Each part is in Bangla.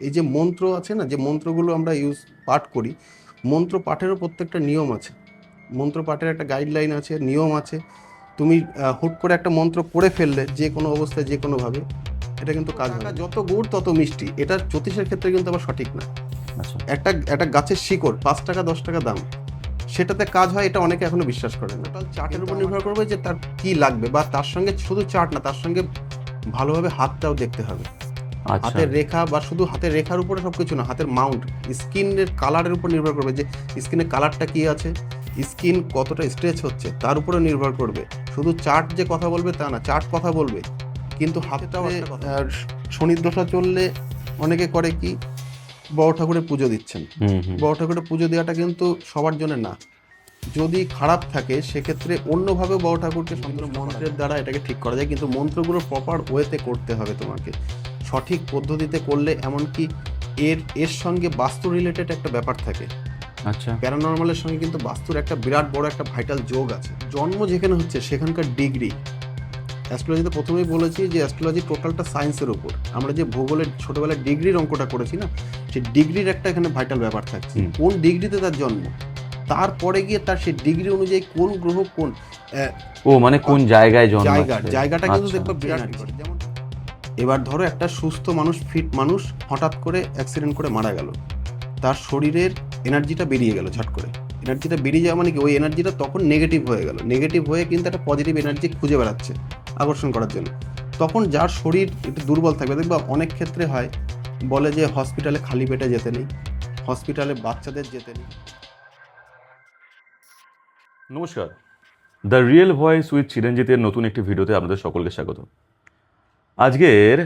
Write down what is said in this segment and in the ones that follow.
এই যে মন্ত্র আছে না, যে মন্ত্রগুলো আমরা পাঠ করি, মন্ত্র পাঠেরও প্রত্যেকটা নিয়ম আছে, মন্ত্র পাঠের একটা গাইডলাইন আছে, নিয়ম আছে। তুমি হুট করে একটা মন্ত্র পড়ে ফেললে যে কোনো অবস্থায় যে কোনোভাবে, এটা কিন্তু কাজ হয় না। যত গুড় তত মিষ্টি, এটা জ্যোতিষের ক্ষেত্রে কিন্তু আবার সঠিক না। আচ্ছা। একটা একটা গাছের শিকড় 5 টাকা 10 টাকা দাম, সেটাতে কাজ হয় এটা অনেকে এখনো বিশ্বাস করে না। টোটাল চার্টের উপর নির্ভর করবে যে তার কি লাগবে, বা তার সঙ্গে শুধু চার্ট না, তার সঙ্গে ভালোভাবে হাতটাও দেখতে হবে। আচ্ছা। হাতের রেখা, বা শুধু হাতের রেখার উপরে সবকিছু না, হাতের মাউন্ট, স্কিনের কালারের উপর নির্ভর করবে যে স্কিনের কালারটা কি আছে, স্কিন কতটা স্ট্রেচ হচ্ছে তার উপরে নির্ভর করবে। শুধু চার্ট যে কথা বলবে তা না, চার্ট কথা বলবে কিন্তু হাতেটাও একটা কথা। শনির দশা চললে অনেকে করে কি, বড় ঠাকুরের পুজো দিচ্ছেন, বড় ঠাকুরের পুজো দেওয়াটা কিন্তু সবার জন্য না। যদি খারাপ থাকে সেক্ষেত্রে অন্যভাবে বড় ঠাকুরকে মন্ত্রের দ্বারা এটাকে ঠিক করা যায়, কিন্তু মন্ত্রগুলো প্রপার ওয়েতে করতে হবে তোমাকে, সঠিক পদ্ধতিতে করলে। এমনকি এর সঙ্গে বাস্তু রিলেটেড একটা ব্যাপার থাকে। আচ্ছা। প্যারানর্মালের সঙ্গে কিন্তু বাস্তুর একটা বিরাট বড় একটা ভাইটাল যোগ আছে। জন্ম যেখানে হচ্ছে সেখানকার ডিগ্রি, অ্যাস্ট্রোলজিতে প্রথমেই বলেছি যে অ্যাস্ট্রোলজি টোটালটা সায়েন্সের উপর। আমরা যে ভূগোলের ছোটবেলায় ডিগ্রির অঙ্কটা করেছি না, সেই ডিগ্রির একটা এখানে ভাইটাল ব্যাপার থাকছে। কোন ডিগ্রিতে তার জন্ম, তারপরে গিয়ে তার সেই ডিগ্রি অনুযায়ী কোন গ্রহ কোন ও মানে কোন জায়গায় জন্ম, জায়গাটা কিন্তু দেখবে বিরাট। যেমন এবার ধরো একটা সুস্থ মানুষ, ফিট মানুষ হঠাৎ করে অ্যাক্সিডেন্ট করে মারা গেল, তার শরীরের এনার্জিটা বেরিয়ে গেল ঝট করে। এনার্জিটা বেরিয়ে যাওয়া মানে কি, ওই এনার্জিটা তখন নেগেটিভ হয়ে গেল, নেগেটিভ হয়ে কিন্তু একটা পজিটিভ এনার্জি খুঁজে বেড়াচ্ছে আকর্ষণ করার জন্য। তখন যার শরীর একটু দুর্বল থাকবে, দেখবা অনেক ক্ষেত্রে হয়, বলে যে হসপিটালে খালি পেটে যেতে নেই, হসপিটালে বাচ্চাদের যেতে নেই। নমস্কার, দ্য রিয়েল ভয়েস উইথ চিরঞ্জিতের নতুন একটি ভিডিওতে আপনাদের সকলকে স্বাগত। আজকের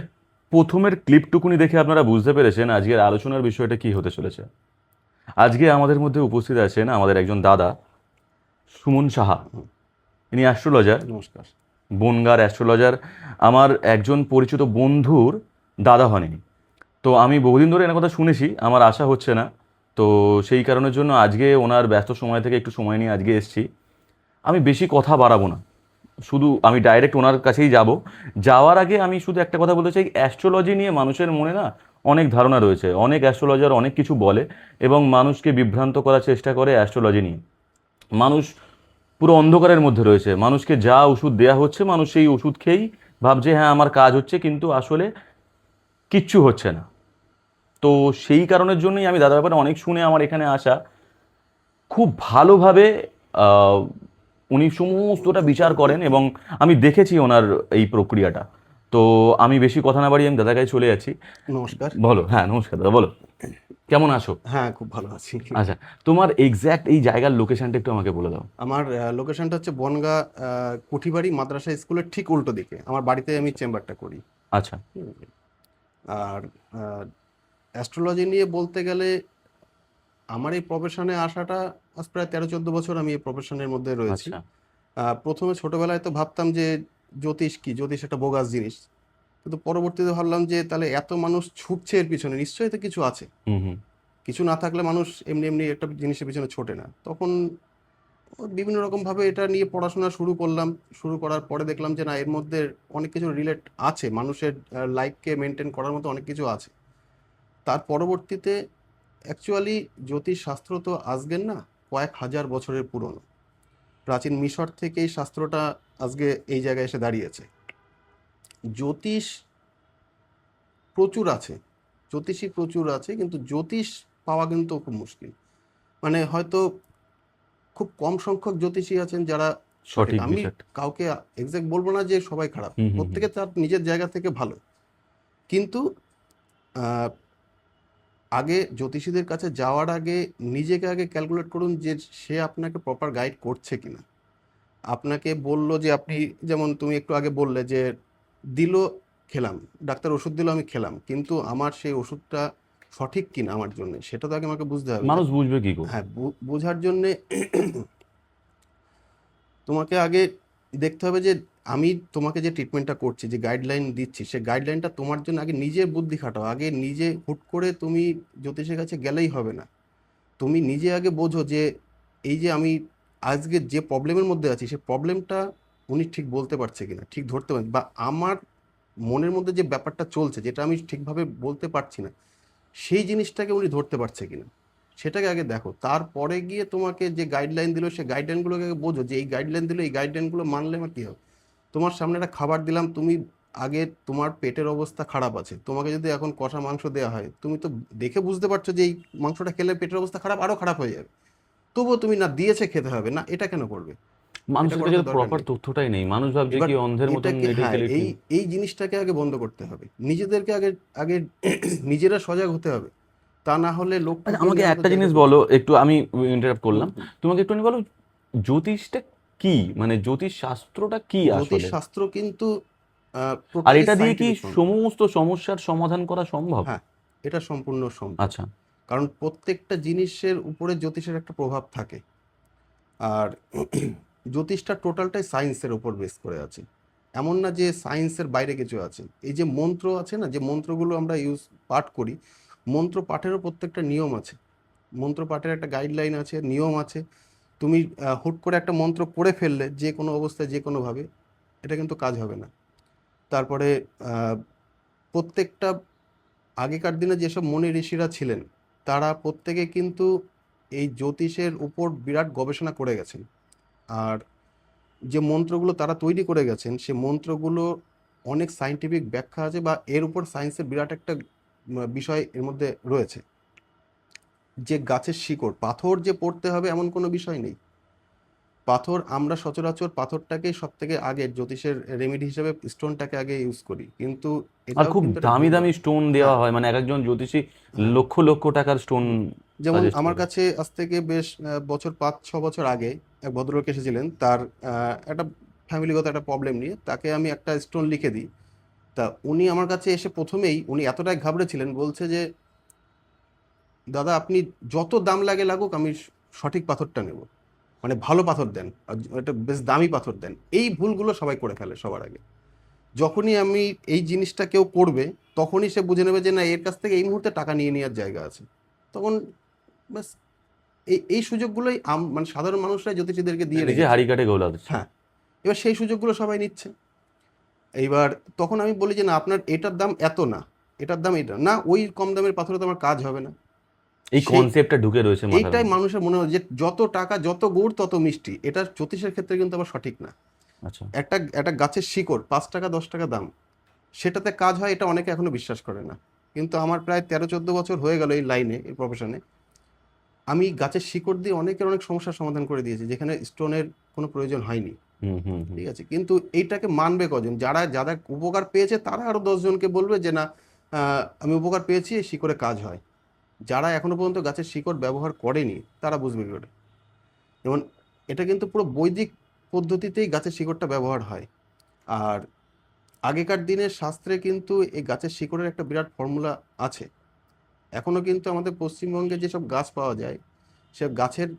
প্রথমের ক্লিপটুকুনি দেখে আপনারা বুঝতে পেরেছেন আজকের আলোচনার বিষয়টা কি হতে চলেছে। আজকে আমাদের মধ্যে উপস্থিত আছেন আমাদের একজন দাদা, সুমন সাহা। ইনি অ্যাস্ট্রোলজার, নমস্কার। বনগার অ্যাস্ট্রোলজার। আমার একজন পরিচিত বন্ধুর দাদা হন ইনি। তো আমি বহুদিন ধরে এনার কথা শুনেছি, আমার আশা হচ্ছে না। তো সেই কারণের জন্য আজকে ওনার ব্যস্ত সময় থেকে একটু সময় নিয়ে আজকে এসেছি। আমি বেশি কথা বাড়াবো না, শুধু আমি ডাইরেক্ট ওনার কাছেই যাব। যাওয়ার আগে আমি শুধু একটা কথা বলতে চাই, অ্যাস্ট্রোলজি নিয়ে মানুষের মনে না অনেক ধারণা রয়েছে, অনেক অ্যাস্ট্রোলজার অনেক কিছু বলে এবং মানুষকে বিভ্রান্ত করার চেষ্টা করে অ্যাস্ট্রোলজি নিয়ে। মানুষ পুরো অন্ধকারের মধ্যে রয়েছে, মানুষকে যা ওষুধ দেয়া হচ্ছে মানুষ সেই ওষুধ খেয়েই ভাবছে হ্যাঁ আমার কাজ হচ্ছে, কিন্তু আসলে কিচ্ছু হচ্ছে না। তো সেই কারণের জন্যই আমি দাদার ব্যাপারে অনেক শুনে আমার এখানে আসা। খুব ভালোভাবে আহ, উনি সমস্তটা বিচার করেন এবং আমি দেখেছি ওনার এই প্রক্রিয়াটা। তো আমি বেশি কথা না বাড়িয়ে আমি দাদার কাছে চলে যাচ্ছি। নমস্কার। বলো। হ্যাঁ নমস্কার দাদা, বলো কেমন আছো। হ্যাঁ, খুব ভালো আছি। আচ্ছা, তোমার এক্স্যাক্ট এই জায়গার লোকেশনটা একটু আমাকে বলে দাও। আমার লোকেশনটা হচ্ছে বনগাঁ, কুঠিবাড়ি মাদ্রাসা স্কুলের ঠিক উল্টো দিকে আমার বাড়িতে আমি চেম্বারটা করি। আচ্ছা। হুম। আর অ্যাস্ট্রোলজি নিয়ে বলতে গেলে আমার এই প্রফেশনে আসাটা আজ প্রায় 13-14 বছর আমি এই প্রফেশনের মধ্যে রয়েছি। আচ্ছা। প্রথমে ছোটবেলায় তো ভাবতাম যে জ্যোতিষ কি, জ্যোতিষ একটা বোগাস জিনিস, কিন্তু পরবর্তীতে ভাবলাম যে তাহলে এত মানুষ ছুটছে এর পিছনে, নিশ্চয়ই তো কিছু আছে। হুম হুম। কিছু না থাকলে মানুষ এমনি এমনি একটা জিনিসের পিছনে ছোটে না। তখন বিভিন্ন রকমভাবে এটা নিয়ে পড়াশোনা শুরু করলাম। শুরু করার পরে দেখলাম যে না, এর মধ্যে অনেক কিছু রিলেট আছে, মানুষের লাইফকে মেনটেন করার মতো অনেক কিছু আছে। তার পরবর্তীতে অ্যাকচুয়ালি জ্যোতিষ শাস্ত্র তো আজকের না, কয়েক হাজার বছরের পুরনো। প্রাচীন মিশর থেকে এই শাস্ত্রটা আজকে এই জায়গায় এসে দাঁড়িয়েছে। জ্যোতিষ প্রচুর আছে, জ্যোতিষী প্রচুর আছে, কিন্তু জ্যোতিষ পাওয়া কিন্তু খুব মুশকিল। মানে হয়তো খুব কম সংখ্যক জ্যোতিষী আছেন যারা সঠিক। সঠিক আমি বিষয়টা। কাউকে এক্সাক্ট বলবো না যে সবাই খারাপ, হুম হুম হুম। প্রত্যেকে তার নিজের জায়গা থেকে ভালো। কিন্তু আহ, আগে জ্যোতিষীদের কাছে যাওয়ার আগে নিজেকে আগে ক্যালকুলেট করুন যে সে আপনাকে প্রপার গাইড করছে কিনা। আপনাকে বললো যে আপনি, যেমন তুমি একটু আগে বললে যে দিল, খেলাম, ডাক্তার ওষুধ দিল, আমি খেলাম, কিন্তু আমার সেই ওষুধটা সঠিক কিনা আমার জন্য সেটা তো আগে আমাকে বুঝতে হবে। মানুষ বুঝবে কি করে। হ্যাঁ, বোঝার জন্যে তোমাকে আগে দেখতে হবে যে আমি তোমাকে যে ট্রিটমেন্টটা করছি, যে গাইডলাইন দিচ্ছি, সে গাইডলাইনটা তোমার জন্য আগে নিজে বুদ্ধি খাটাও। আগে নিজে হুট করে তুমি জ্যোতিষের কাছে গেলেই হবে না। তুমি নিজে আগে বোঝো যে এই যে আমি আজকে যে প্রবলেমের মধ্যে আছি, সে প্রবলেমটা উনি ঠিক বলতে পারছে কিনা, ঠিক ধরতে পারছে, বা আমার মনের মধ্যে যে ব্যাপারটা চলছে যেটা আমি ঠিকভাবে বলতে পারছি না, সেই জিনিসটাকে উনি ধরতে পারছে কিনা সেটাকে আগে দেখো, তারপরে গিয়ে তোমাকে যে গাইডলাইন দিল সেই গাইডলাইনগুলোকে আগে বোঝো যে এই গাইডলাইন দিল, এই গাইডলাইনগুলো মানলে আমার কী হবে। তোমার সামনে একটা খাবার দিলাম, তুমি আগে তোমার পেটের অবস্থা খারাপ আছে, তোমাকে যদি এখন কষা মাংস দেওয়া হয় তুমি তো দেখে বুঝতে পারছো যে এই মাংসটা খেলে পেটের অবস্থা খারাপ, আরও খারাপ হয়ে যাবে, তবুও তুমি না দিয়েছে খেতে হবে, না এটা কেন করবে, এটা মানুষের করার কাছে তো দরকার প্রপার নেই। তথ্যটাই নেই, মানুষ ভাবছে এবার কি অন্ধের মতন এটাকে, হ্যাঁ, মেডিকেলি এই এই জিনিসটাকে আগে বন্ধ করতে হবে, নিজেদেরকে আগে আগে নিজেরা সজাগ হতে হবে, তা না হলে লোক আচ্ছা ঠকিয়ে আমাকে নেওয়ার মতো একটা জায়গায় জিনিস পৌঁছে বলো যাবে। একটু, আমি ইন্টারাপ্ট হুম, করলাম, হুম। তোমাকে একটুখানি বলো জ্যোতিষটা কি, মানে জ্যোতিষ শাস্ত্রটা কি জ্যোতিষ আসলে, শাস্ত্র কিন্তু আর টোটালি এটা দিয়ে কি সাইন্টিফিক শোনো। সমস্ত সমস্যার সমাধান করা সম্ভব? হ্যাঁ, এটা সম্পূর্ণ সম্ভব, আচ্ছা। কারণ প্রত্যেকটা জিনিসের উপরে জ্যোতিষের একটা প্রভাব থাকে। আর জ্যোতিষটা টোটালটাই সায়েন্সের উপর বেস করে আছে, এমন না যে সায়েন্সের বাইরে কিছু আছে। এই যে মন্ত্র আছে না, যে মন্ত্রগুলো আমরা পাঠ করি, মন্ত্র পাঠেরও প্রত্যেকটা নিয়ম আছে, মন্ত্র পাঠের একটা গাইডলাইন আছে, নিয়ম আছে। তুমি হুট করে একটা মন্ত্র পড়ে ফেললে যে কোনো অবস্থায় যে কোনোভাবে, এটা কিন্তু কাজ হবে না। তারপরে আহ, প্রত্যেকটা আগেকার দিনে যেসব মুনি ঋষিরা ছিলেন তারা প্রত্যেকে কিন্তু এই জ্যোতিষের উপর বিরাট গবেষণা করে গেছেন। আর যে মন্ত্রগুলো তারা তৈরি করে গেছেন সে মন্ত্রগুলো অনেক সায়েন্টিফিক ব্যাখ্যা আছে, বা এর উপর সায়েন্সের বিরাট একটা বিষয় এর মধ্যে রয়েছে। যে গাছের শিকড়, পাথর যে পড়তে হবে এমন কোনো বিষয় নেই। পাথর আমরা সচরাচর পাথরটাকে সব থেকে আগে জ্যোতিষের রেমেডি হিসেবে স্টোনটাকে আগে ইউজ করি, কিন্তু আর এটাও খুব কিন্তু একটা দামি ভুল দামি ধারণা। স্টোন দেওয়া হ্যাঁ, হয়, মানে এক একজন জ্যোতিষী হ্যাঁ। লক্ষ লক্ষ টাকার স্টোন হুম। যেমন সাজেস্ট আমার করে। কাছে আজ থেকে বেশ বছর 5-6 বছর আগে এক ভদ্রলোক এসেছিলেন, তার একটা ফ্যামিলিগত একটা প্রবলেম নিয়ে, তাকে আমি একটা স্টোন লিখে দিই। তা উনি আমার কাছে এসে প্রথমেই উনি এতটাই ঘাবড়েছিলেন, বলছে যে দাদা আপনি যত দাম লাগে লাগুক আমি সঠিক পাথরটা নেব, মানে ভালো পাথর দেন, আর একটা বেশ দামি পাথর দেন। এই ভুলগুলো সবাই করে ফেলে সবার আগে। যখনই আমি এই জিনিসটা কেউ করবে তখনই সে বুঝে নেবে যে না, এর কাছ থেকে এই মুহূর্তে টাকা নিয়ে নেওয়ার জায়গা আছে, তখন ব্যাস এই এই সুযোগগুলোই মানে সাধারণ মানুষরা জ্যোতিষীদেরকে দিয়ে নিজে রেখেছে। হাড়ি কাটে গোলা দিচ্ছে। হ্যাঁ, এবার সেই সুযোগগুলো সবাই নিচ্ছে। এইবার তখন আমি বলি যে না, আপনার এটার দাম এত না, এটার দাম এটা না, ওই কম দামের পাথরে তো আমার কাজ হবে না। এই সেই কনসেপ্টটা ঢুকে রয়েছে মাথার এইটাই মধ্যে। মানুষের মনে হয় যে যত টাকা যত গুড় তত মিষ্টি, এটা জ্যোতিষের ক্ষেত্রে কিন্তু আবার সঠিক না। আচ্ছা। একটা একটা গাছের শিকড় 5 টাকা 10 টাকা দাম, সেটাতে কাজ হয় এটা অনেকে এখনো বিশ্বাস করে না। কিন্তু আমার প্রায় 13-14 বছর হয়ে গেল এই লাইনে, এই প্রফেশনে। আমি গাছের শিকড় দিয়ে অনেকের অনেক সমস্যার সমাধান করে দিয়েছি যেখানে স্টোনের কোনো প্রয়োজন হয়নি। হুম হুম হুম। ঠিক আছে, কিন্তু এইটাকে মানবে কজন? যারা যারা উপকার পেয়েছে তারা আরো 10 জনকে বলবে যে না, আমি উপকার পেয়েছি, এই শিকড়ে কাজ হয়। যারা এখনো পর্যন্ত গাছের শিকড় ব্যবহার করেনি তারা বুঝবে কি করে। যেমন এটা কিন্তু পুরো বৈদিক পদ্ধতিতেই গাছের শিকড়টা ব্যবহার হয়। আর আগেকার দিনের শাস্ত্রে কিন্তু এই গাছের শিকড়ের একটা বিরাট ফর্মুলা আছে। এখনো কিন্তু আমাদের পশ্চিমবঙ্গে যেসব গাছ পাওয়া যায় সে গাছের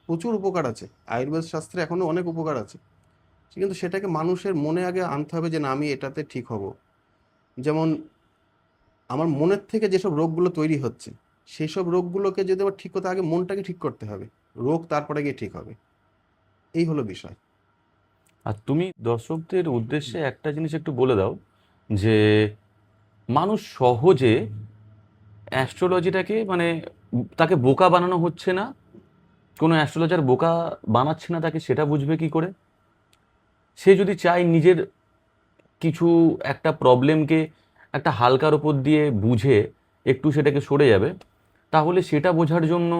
প্রচুর উপকার আছে, আয়ুর্বেদ শাস্ত্রে এখনো অনেক উপকার আছে। কিন্তু সেটাকে মানুষের মনে আগে আনতে হবে যে না, আমি এটাতে ঠিক হব। যেমন আমার মনের থেকে যেসব রোগগুলো তৈরি হচ্ছে সেই সব রোগগুলোকে যদি আবার ঠিক করতে, আগে মনটাকে ঠিক করতে হবে, রোগ তারপরে গিয়ে ঠিক হবে। এই হলো বিষয়। আর তুমি দর্শকদের উদ্দেশ্যে একটা জিনিস একটু বলে দাও, যে মানুষ সহজে অ্যাস্ট্রোলজিটাকে মানে তাকে বোকা বানানো হচ্ছে না, কোনো অ্যাস্ট্রোলজার বোকা বানাচ্ছে না তাকে, সেটা বুঝবে কি করে? সে যদি চায় নিজের কিছু একটা প্রবলেমকে একটা হালকার উপর দিয়ে বুঝে একটু সেটাকে সরে যাবে, তাহলে সেটা বোঝার জন্য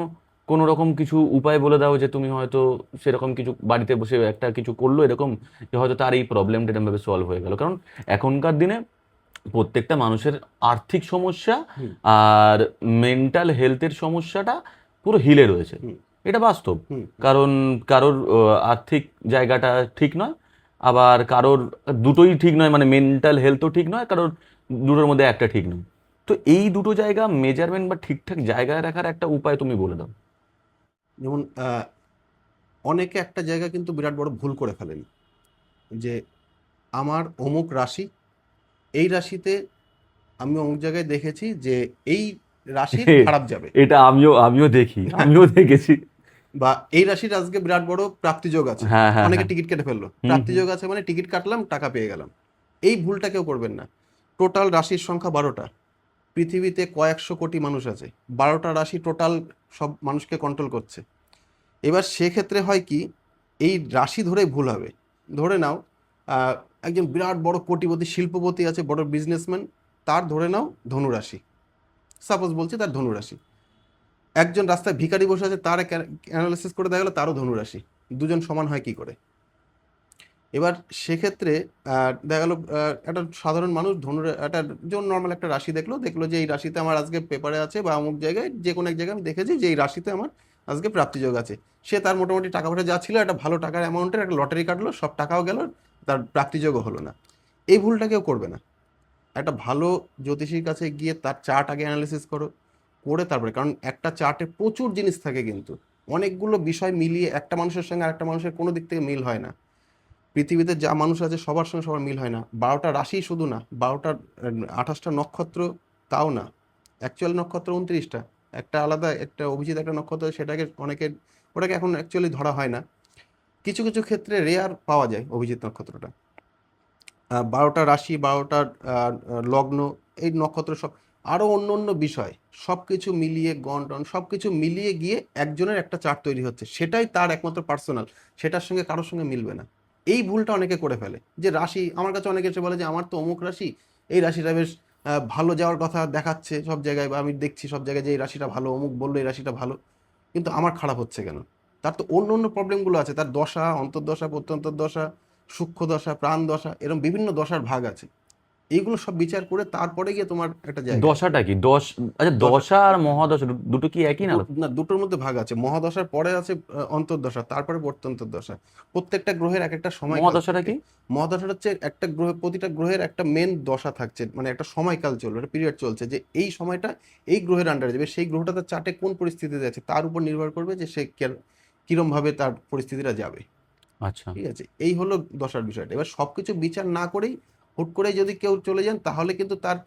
কোনো রকম কিছু উপায় বলে দাও, যে তুমি হয়তো সেরকম কিছু বাড়িতে বসে একটা কিছু করলো এরকম, যে হয়তো তার এই প্রবলেমটা এরকমভাবে সলভ হয়ে গেল। কারণ এখনকার দিনে প্রত্যেকটা মানুষের আর্থিক সমস্যা হুম, আর মেন্টাল হেলথের সমস্যাটা পুরো হিলে রয়েছে, হুম, এটা বাস্তব। হুম, কারণ কারোর আর্থিক জায়গাটা ঠিক নয়, আবার কারোর দুটোই ঠিক নয়, মানে মেন্টাল হেলথও ঠিক নয়, কারোর দুটোর মধ্যে একটা ঠিক নয়। তো এই দুটো জায়গা মেজারমেন্ট বা ঠিকঠাক জায়গায় রাখার একটা উপায় তুমি বলে দাও। যেমন অনেকে একটা জায়গা কিন্তু বিরাট বড় ভুল করে ফেলেন, যে আমার অমুক রাশি, এই রাশিতে আমি অমুক জায়গায় দেখেছি যে এই রাশির খারাপ যাবে, এটা আমিও দেখি, আমিও দেখেছি। বা এই রাশির আজকে বিরাট বড় প্রাপ্তিযোগ আছে, হ্যাঁ হ্যাঁ অনেকে হ্যাঁ। টিকিট কেটে ফেললো, হুম হুম। প্রাপ্তিযোগ আছে মানে টিকিট কাটলাম টাকা পেয়ে গেলাম। এই ভুলটা কেউ করবেন না। টোটাল রাশির সংখ্যা 12টা, পৃথিবীতে কয়েকশো কোটি মানুষ আছে, 12টা রাশি টোটাল সব মানুষকে কন্ট্রোল করছে। এবার সেক্ষেত্রে হয় কি, এই রাশি ধরেই ভুল হবে। ধরে নাও আহ, একজন বিরাট বড় কোটিপতি শিল্পপতি আছে, বড় বিজনেসম্যান, তার ধরে নাও ধনু রাশি, সাপোজ বলছি তার ধনু রাশি। একজন রাস্তায় ভিখারি বসে আছে, তার অ্যানালিসিস করে দেখা গেলো তারও ধনু রাশি। দুজন সমান হয় কি করে? এবার সেক্ষেত্রে দেখা গেলো একটা সাধারণ মানুষ একটা যেমন নর্মাল একটা রাশি দেখলো, যে এই রাশিতে আমার আজকে পেপারে আছে বা অমুক জায়গায় যে কোনো এক জায়গায় আমি দেখেছি যে এই রাশিতে আমার আজকে প্রাপ্তিযোগ আছে। সে তার মোটামুটি টাকা পয়সা যা ছিল একটা ভালো টাকার অ্যামাউন্টের একটা লটারি কাটলো, সব টাকাও গেল, তার প্রাপ্তিযোগও হলো না। এই ভুলটা কেউ করবে না। একটা ভালো জ্যোতিষীর কাছে গিয়ে তার চার্ট আগে অ্যানালিসিস করো, করে তারপরে, কারণ একটা চার্টে প্রচুর জিনিস থাকে, কিন্তু অনেকগুলো বিষয় মিলিয়ে একটা মানুষের সঙ্গে আরেকটা মানুষের কোনো দিক থেকে মিল হয় না। পৃথিবীতে যা মানুষ আছে সবার সঙ্গে সবার মিল হয় না। 12টা রাশি শুধু না, 12টা 28টা নক্ষত্র, তাও না, অ্যাকচুয়াল নক্ষত্র 29টা। একটা আলাদা একটা অভিজিৎ একটা নক্ষত্র, সেটাকে অনেকের, ওটাকে এখন অ্যাকচুয়ালি ধরা হয় না। কিছু কিছু ক্ষেত্রে রেয়ার পাওয়া যায় অভিজিৎ নক্ষত্রটা। 12টা রাশি, 12টা লগ্ন, এই নক্ষত্র সব, আরও অন্য অন্য বিষয়, সব কিছু মিলিয়ে গণ সব কিছু মিলিয়ে গিয়ে একজনের একটা চার্ট তৈরি হচ্ছে, সেটাই তার একমাত্র পার্সোনাল, সেটার সঙ্গে কারোর সঙ্গে মিলবে না। এই ভুলটা অনেকে করে ফেলে, যে রাশি, আমার কাছে অনেকে এসে বলে যে আমার তো অমুক রাশি, এই রাশিটা বেশ ভালো যাওয়ার কথা দেখাচ্ছে সব জায়গায়, বা আমি দেখছি সব জায়গায় যে এই রাশিটা ভালো, অমুক বললো এই রাশিটা ভালো, কিন্তু আমার খারাপ হচ্ছে কেন? তার তো অন্য অন্য প্রবলেমগুলো আছে, তার দশা, অন্তর্দশা, প্রত্যন্তর্দশা, সূক্ষ্ম দশা, প্রাণ দশা, এরকম বিভিন্ন দশার ভাগ আছে। এইগুলো সব বিচার করে তারপরে গিয়ে তোমার একটা জায়গা আছে। দশাটা কি আচ্ছা, দশা, দশা আর মহাদশা দুটো কি একই না? না, দুটোর মধ্যে ভাগ আছে। মহাদশার পরে আছে অন্তর্দশা, তারপরে প্রত্যন্তর্দশা। প্রত্যেকটা গ্রহের এক একটা সময়কাল মহাদশাটা থাকে। কি? মহাদশা হচ্ছে একটা গ্রহ, প্রতিটা গ্রহের একটা মেন দশা থাকছে, মানে একটা সময়কাল চলবে, একটা পিরিয়ড চলছে, যে এই সময়টা এই গ্রহের আন্ডারে যাবে, সেই গ্রহটা তার চার্টে কোন পরিস্থিতিতে আছে তার উপর নির্ভর করবে যে সে কিরম ভাবে তার পরিস্থিতিটা যাবে। আচ্ছা। ঠিক আছে, এই হলো দশার বিষয়টা। এবার সবকিছু বিচার না করেই হুট করে যদি কেউ চলে যান, তাহলে কিন্তু তার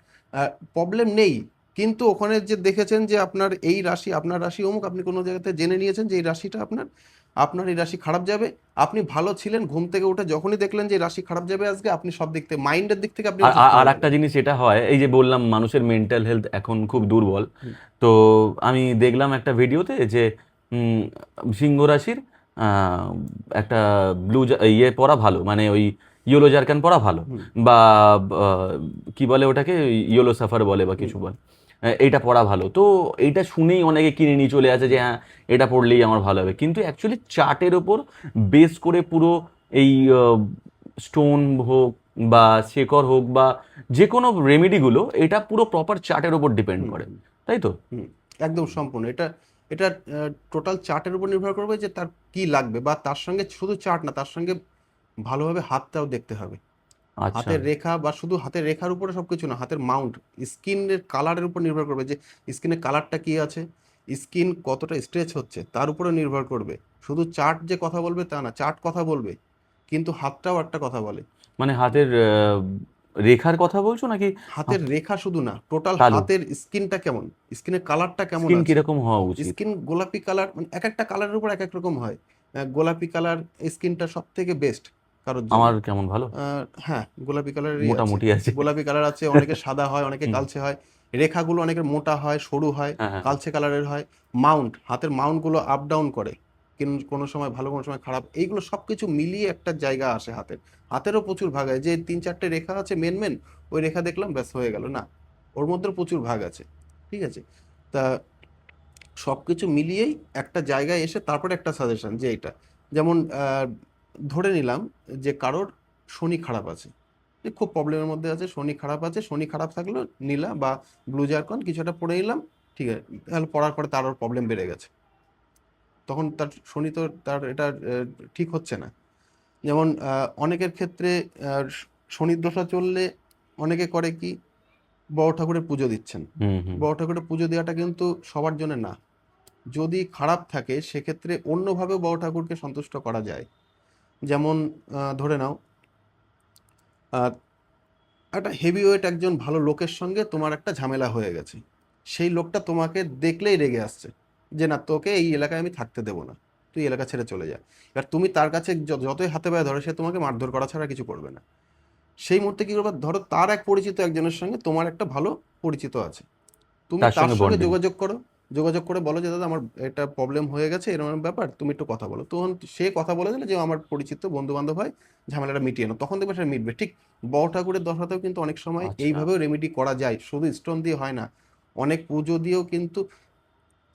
প্রবলেম নেই, কিন্তু ওখানে যে দেখেছেন যে আপনার এই রাশি, আপনার রাশি অমুক, আপনি কোনো জায়গাতে জেনে নিয়েছেন যে এই রাশিটা আপনার, আপনার এই রাশি খারাপ যাবে। আপনি ভালো ছিলেন, ঘুম থেকে উঠে যখনই দেখলেন যে এই রাশি খারাপ যাবে আজকে, আপনি সব দিক থেকে, মাইন্ডের দিক থেকে আপনি আর অসুস্থ আর হয়ে একটা গেলেন। জিনিস এটা হয়, এই যে বললাম মানুষের মেন্টাল হেলথ এখন খুব দুর্বল। হুম, তো আমি দেখলাম একটা ভিডিওতে যে উম, সিংহ রাশির আহ, একটা ইয়ে পরা ভালো, মানে ওই ইয়েলো জারকান পরা ভালো, হুম, বা কি বলে ওটাকে, ইয়েলো সাফার বলে বা হুম, কিছু বলে, এইটা পরা ভালো। তো এইটা শুনেই অনেকে কিনে নিয়ে চলে আসে যে হুম, হ্যাঁ, এটা পড়লেই আমার ভালো হবে। কিন্তু অ্যাকচুয়ালি চার্টের ওপর বেস করে পুরো এই স্টোন হোক বা শেকড় হোক বা যে কোনো রেমেডিগুলো, এটা পুরো প্রপার চার্টের ওপর ডিপেন্ড হুম, করে, হুম, তাই তো? হুম, একদম সম্পূর্ণ। এটা এটা টোটাল চার্টের উপর নির্ভর করবে যে তার কি লাগবে, বা তার সঙ্গে শুধু চার্ট না, তার সঙ্গে ভালোভাবে হাতটাও দেখতে হবে। আচ্ছা। হাতের রেখা, বা শুধু হাতের রেখার উপরে সবকিছু না, হাতের মাউন্ট, স্কিনের কালারের উপর নির্ভর করবে, যে স্কিনের কালারটা কি আছে, স্কিন কতটা স্ট্রেচ হচ্ছে তার উপরে নির্ভর করবে। শুধু চার্ট যে কথা বলবে তা না, চার্ট কথা বলবে, কিন্তু হাতটাও একটা কথা বলে। মানে হাতের রেখার কথা বলছো নাকি? হাতের হাত- রেখা শুধু না, টোটাল তালু হাতের স্কিনটা কেমন, স্কিনের কালারটা কেমন স্কিন আছে। কিরকম হওয়া উচিত? স্কিন গোলাপি কালার, মানে এক একটা কালারের উপর এক এক রকম হয়। গোলাপি কালার স্কিনটা সব থেকে বেস্ট কারোর জন্য। আমার কেমন ভালো? হ্যাঁ, গোলাপি কালারেরই আছে। মোটামুটি আছে। গোলাপি কালার আছে, অনেকে সাদা হয়, অনেকে হুম। কালচে হয়। রেখাগুলো অনেকের মোটা হয়, সরু হয়, হ্যাঁ, হ্যাঁ, হ্যাঁ। কালচে কালারের হয়। মাউন্ট, হাতের মাউন্টগুলো আপ ডাউন করে, কিন্তু কোনো সময় ভালো, কোনো সময় খারাপ, এইগুলো সব কিছু মিলিয়ে একটা জায়গা আসে হাতের। হাতেরও প্রচুর ভাগ হয়, যে 3-4টে রেখা আছে মেন মেন, ওই রেখা দেখলাম ব্যাস হয়ে গেল না, ওর মধ্যে প্রচুর ভাগ আছে। ঠিক আছে, তা সব কিছু মিলিয়েই একটা জায়গায় এসে তারপরে একটা সাজেশন, যে এটা যেমন ধরে নিলাম যে কারোর শনি খারাপ আছে, যে খুব প্রবলেমের মধ্যে আছে, শনি খারাপ আছে, শনি খারাপ থাকলেও নীলা বা ব্লু জারকন কিছু একটা পড়ে নিলাম, ঠিক আছে, তাহলে পড়ার পরে তার প্রবলেম বেড়ে গেছে, তখন তার শনি তো তার এটা ঠিক হচ্ছে না। যেমন অনেকের ক্ষেত্রে শনির দশা চললে অনেকে করে কি, বড় ঠাকুরের পুজো দিচ্ছেন। হুম, হুম। বড় ঠাকুরের পুজো দেওয়াটা কিন্তু সবার জন্য না। যদি খারাপ থাকে সেক্ষেত্রে অন্যভাবেও বড় ঠাকুরকে সন্তুষ্ট করা যায়। যেমন ধরে নাও আহ, একটা হেভিওয়েট একজন ভালো লোকের সঙ্গে তোমার একটা ঝামেলা হয়ে গেছে, সেই লোকটা তোমাকে দেখলেই রেগে আসছে, যে না, তোকে এই এলাকায় আমি থাকতে দেবো না, তুই এলাকা ছেড়ে চলে যা। এবার তুমি তার কাছে যতই হাতে পায়ে ধরো, সে তোমাকে মারধর করা ছাড়া কিছু করবে না। সেই মুহূর্তে কি করবে, ধরো তার এক পরিচিত একজনের সঙ্গে তোমার একটা ভালো পরিচিত আছে, তুমি তার তার সঙ্গে সঙ্গে বন্ডিং। যোগাযোগ করে বলো যে দাদা আমার এটা প্রবলেম হয়ে গেছে, এরকম ব্যাপার, তুমি একটু কথা বলো। তখন সে কথা বলে দিলে যে আমার পরিচিত বন্ধু বান্ধব হয়, ঝামেলাটা মিটিয়ে নাও, তখন দেখবে সেটা মিটবে। ঠিক বড় ঠাকুরের দশাতেও কিন্তু অনেক সময় আচ্ছা। এইভাবেও রেমেডি করা যায়, শুধু স্টোন দিয়ে হয় না, অনেক পুজো দিয়েও কিন্তু।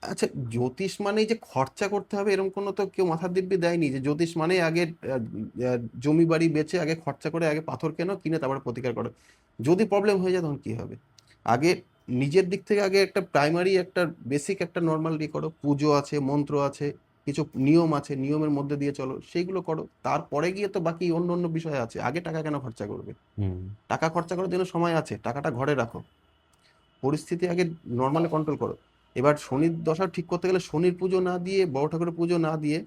আচ্ছা, জ্যোতিষ মানেই যে খরচা করতে হবে এরকম কোনো তো কেউ মাথার দিব্যি দেয়নি যে জ্যোতিষ মানে আগে জমি বাড়ি বেচে আগে খরচা করে আগে পাথর কেনো, কিনে তারপরে প্রতিকার করো। যদি প্রবলেম হয়ে যায় তখন কি হবে? আগে নিজের দিক থেকে আগে একটা প্রাইমারি একটা বেসিক একটা নর্মাল ই করো, পুজো আছে, মন্ত্র আছে, কিছু নিয়ম আছে, নিয়মের মধ্যে দিয়ে চলো, সেইগুলো করো, তারপরে গিয়ে তো বাকি অন্য অন্য বিষয় আছে। আগে টাকা কেন খরচা করবে? হুম। টাকা খরচা করার জন্য সময় আছে, টাকাটা ঘরে রাখো, পরিস্থিতি আগে নর্মালি কন্ট্রোল করো। এবার শনির দশা ঠিক করতে গেলে শনির পুজো না দিয়ে, বড় ঠাকুরের পুজো না দিয়ে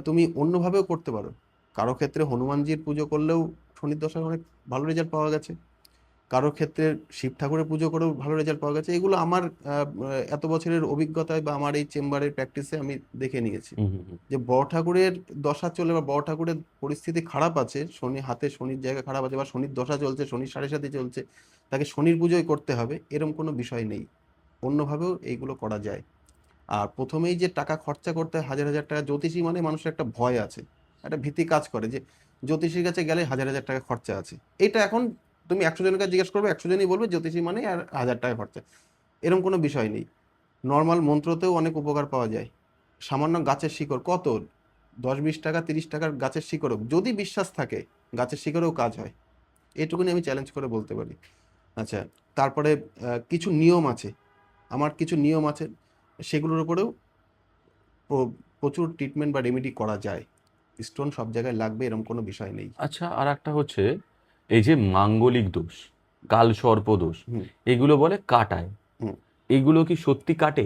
তুমি অন্যভাবেও করতে পারো। কারো ক্ষেত্রে হনুমানজির পুজো করলেও শনির দশায় অনেক ভালো রেজাল্ট পাওয়া গেছে, কারোর ক্ষেত্রে শিব ঠাকুরের পুজো করেও ভালো রেজাল্ট পাওয়া গেছে। এগুলো আমার এত বছরের অভিজ্ঞতায় বা আমার এই চেম্বারের প্র্যাকটিসে আমি দেখে নিয়েছি হুম। হুম। হুম। যে বড় ঠাকুরের দশা চলে বা বড় ঠাকুরের পরিস্থিতি খারাপ আছে, শনি হাতে, শনির জায়গা খারাপ আছে, বা শনির দশা চলছে, শনির সাড়ে সাথে চলছে, তাকে শনির পুজোই করতে হবে এরকম কোনো বিষয় নেই, অন্যভাবেও এইগুলো করা যায়। আর প্রথমেই যে টাকা খরচা করতে হয় হাজার হাজার টাকা, জ্যোতিষী মানে মানুষের একটা ভয় আছে, একটা ভীতি কাজ করে যে জ্যোতিষীর কাছে গেলে হাজার হাজার টাকা খরচা আছে। এটা এখন তুমি 100 জনের কাছে জিজ্ঞেস করবে, 100 জনই বলবে জ্যোতিষী মানে আর 1000 টাকা খরচা। এরকম কোনো বিষয় নেই। নর্মাল মন্ত্রতেও অনেক উপকার পাওয়া যায়। সামান্য গাছের শিকড় কত, 10-20 টাকা 30 টাকার গাছের শিকড়ও যদি বিশ্বাস থাকে, গাছের শিকড়েও কাজ হয়, এটুকুনি আমি চ্যালেঞ্জ করে বলতে পারি। আচ্ছা, তারপরে কিছু নিয়ম আছে, আমার কিছু নিয়ম আছে, সেগুলোর উপরেও প্রচুর ট্রিটমেন্ট বা রেমেডি করা যায়। স্টোন সব জায়গায় লাগবে এরকম কোনো বিষয় নেই। আচ্ছা, আর একটা হচ্ছে এই যে মাঙ্গলিক দোষ, কালসর্প দোষ, হুম। এগুলো বলে কাটায়, হুম। এগুলো কি সত্যি কাটে?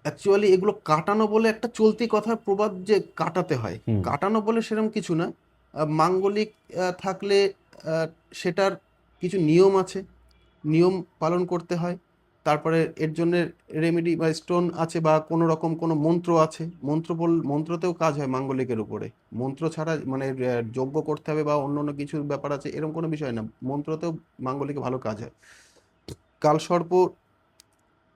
অ্যাকচুয়ালি এগুলো কাটানো বলে একটা চলতি কথা প্রবাদ যে কাটাতে হয়, হুম। কাটানো বলে সেরকম কিছু না। মাঙ্গলিক থাকলে আহ, সেটার কিছু নিয়ম আছে, নিয়ম পালন করতে হয়। তারপরে এর জন্য রেমেডি বা স্টোন আছে, বা কোনো রকম কোনো মন্ত্র আছে, মন্ত্রতেও কাজ হয় মাঙ্গলিকের উপরে। মন্ত্র ছাড়া মানে যজ্ঞ করতে হবে বা অন্য অন্য কিছুর ব্যাপার আছে এরকম কোনো বিষয় না, মন্ত্রতেও মাঙ্গলিকে ভালো কাজ হয়। কালসর্প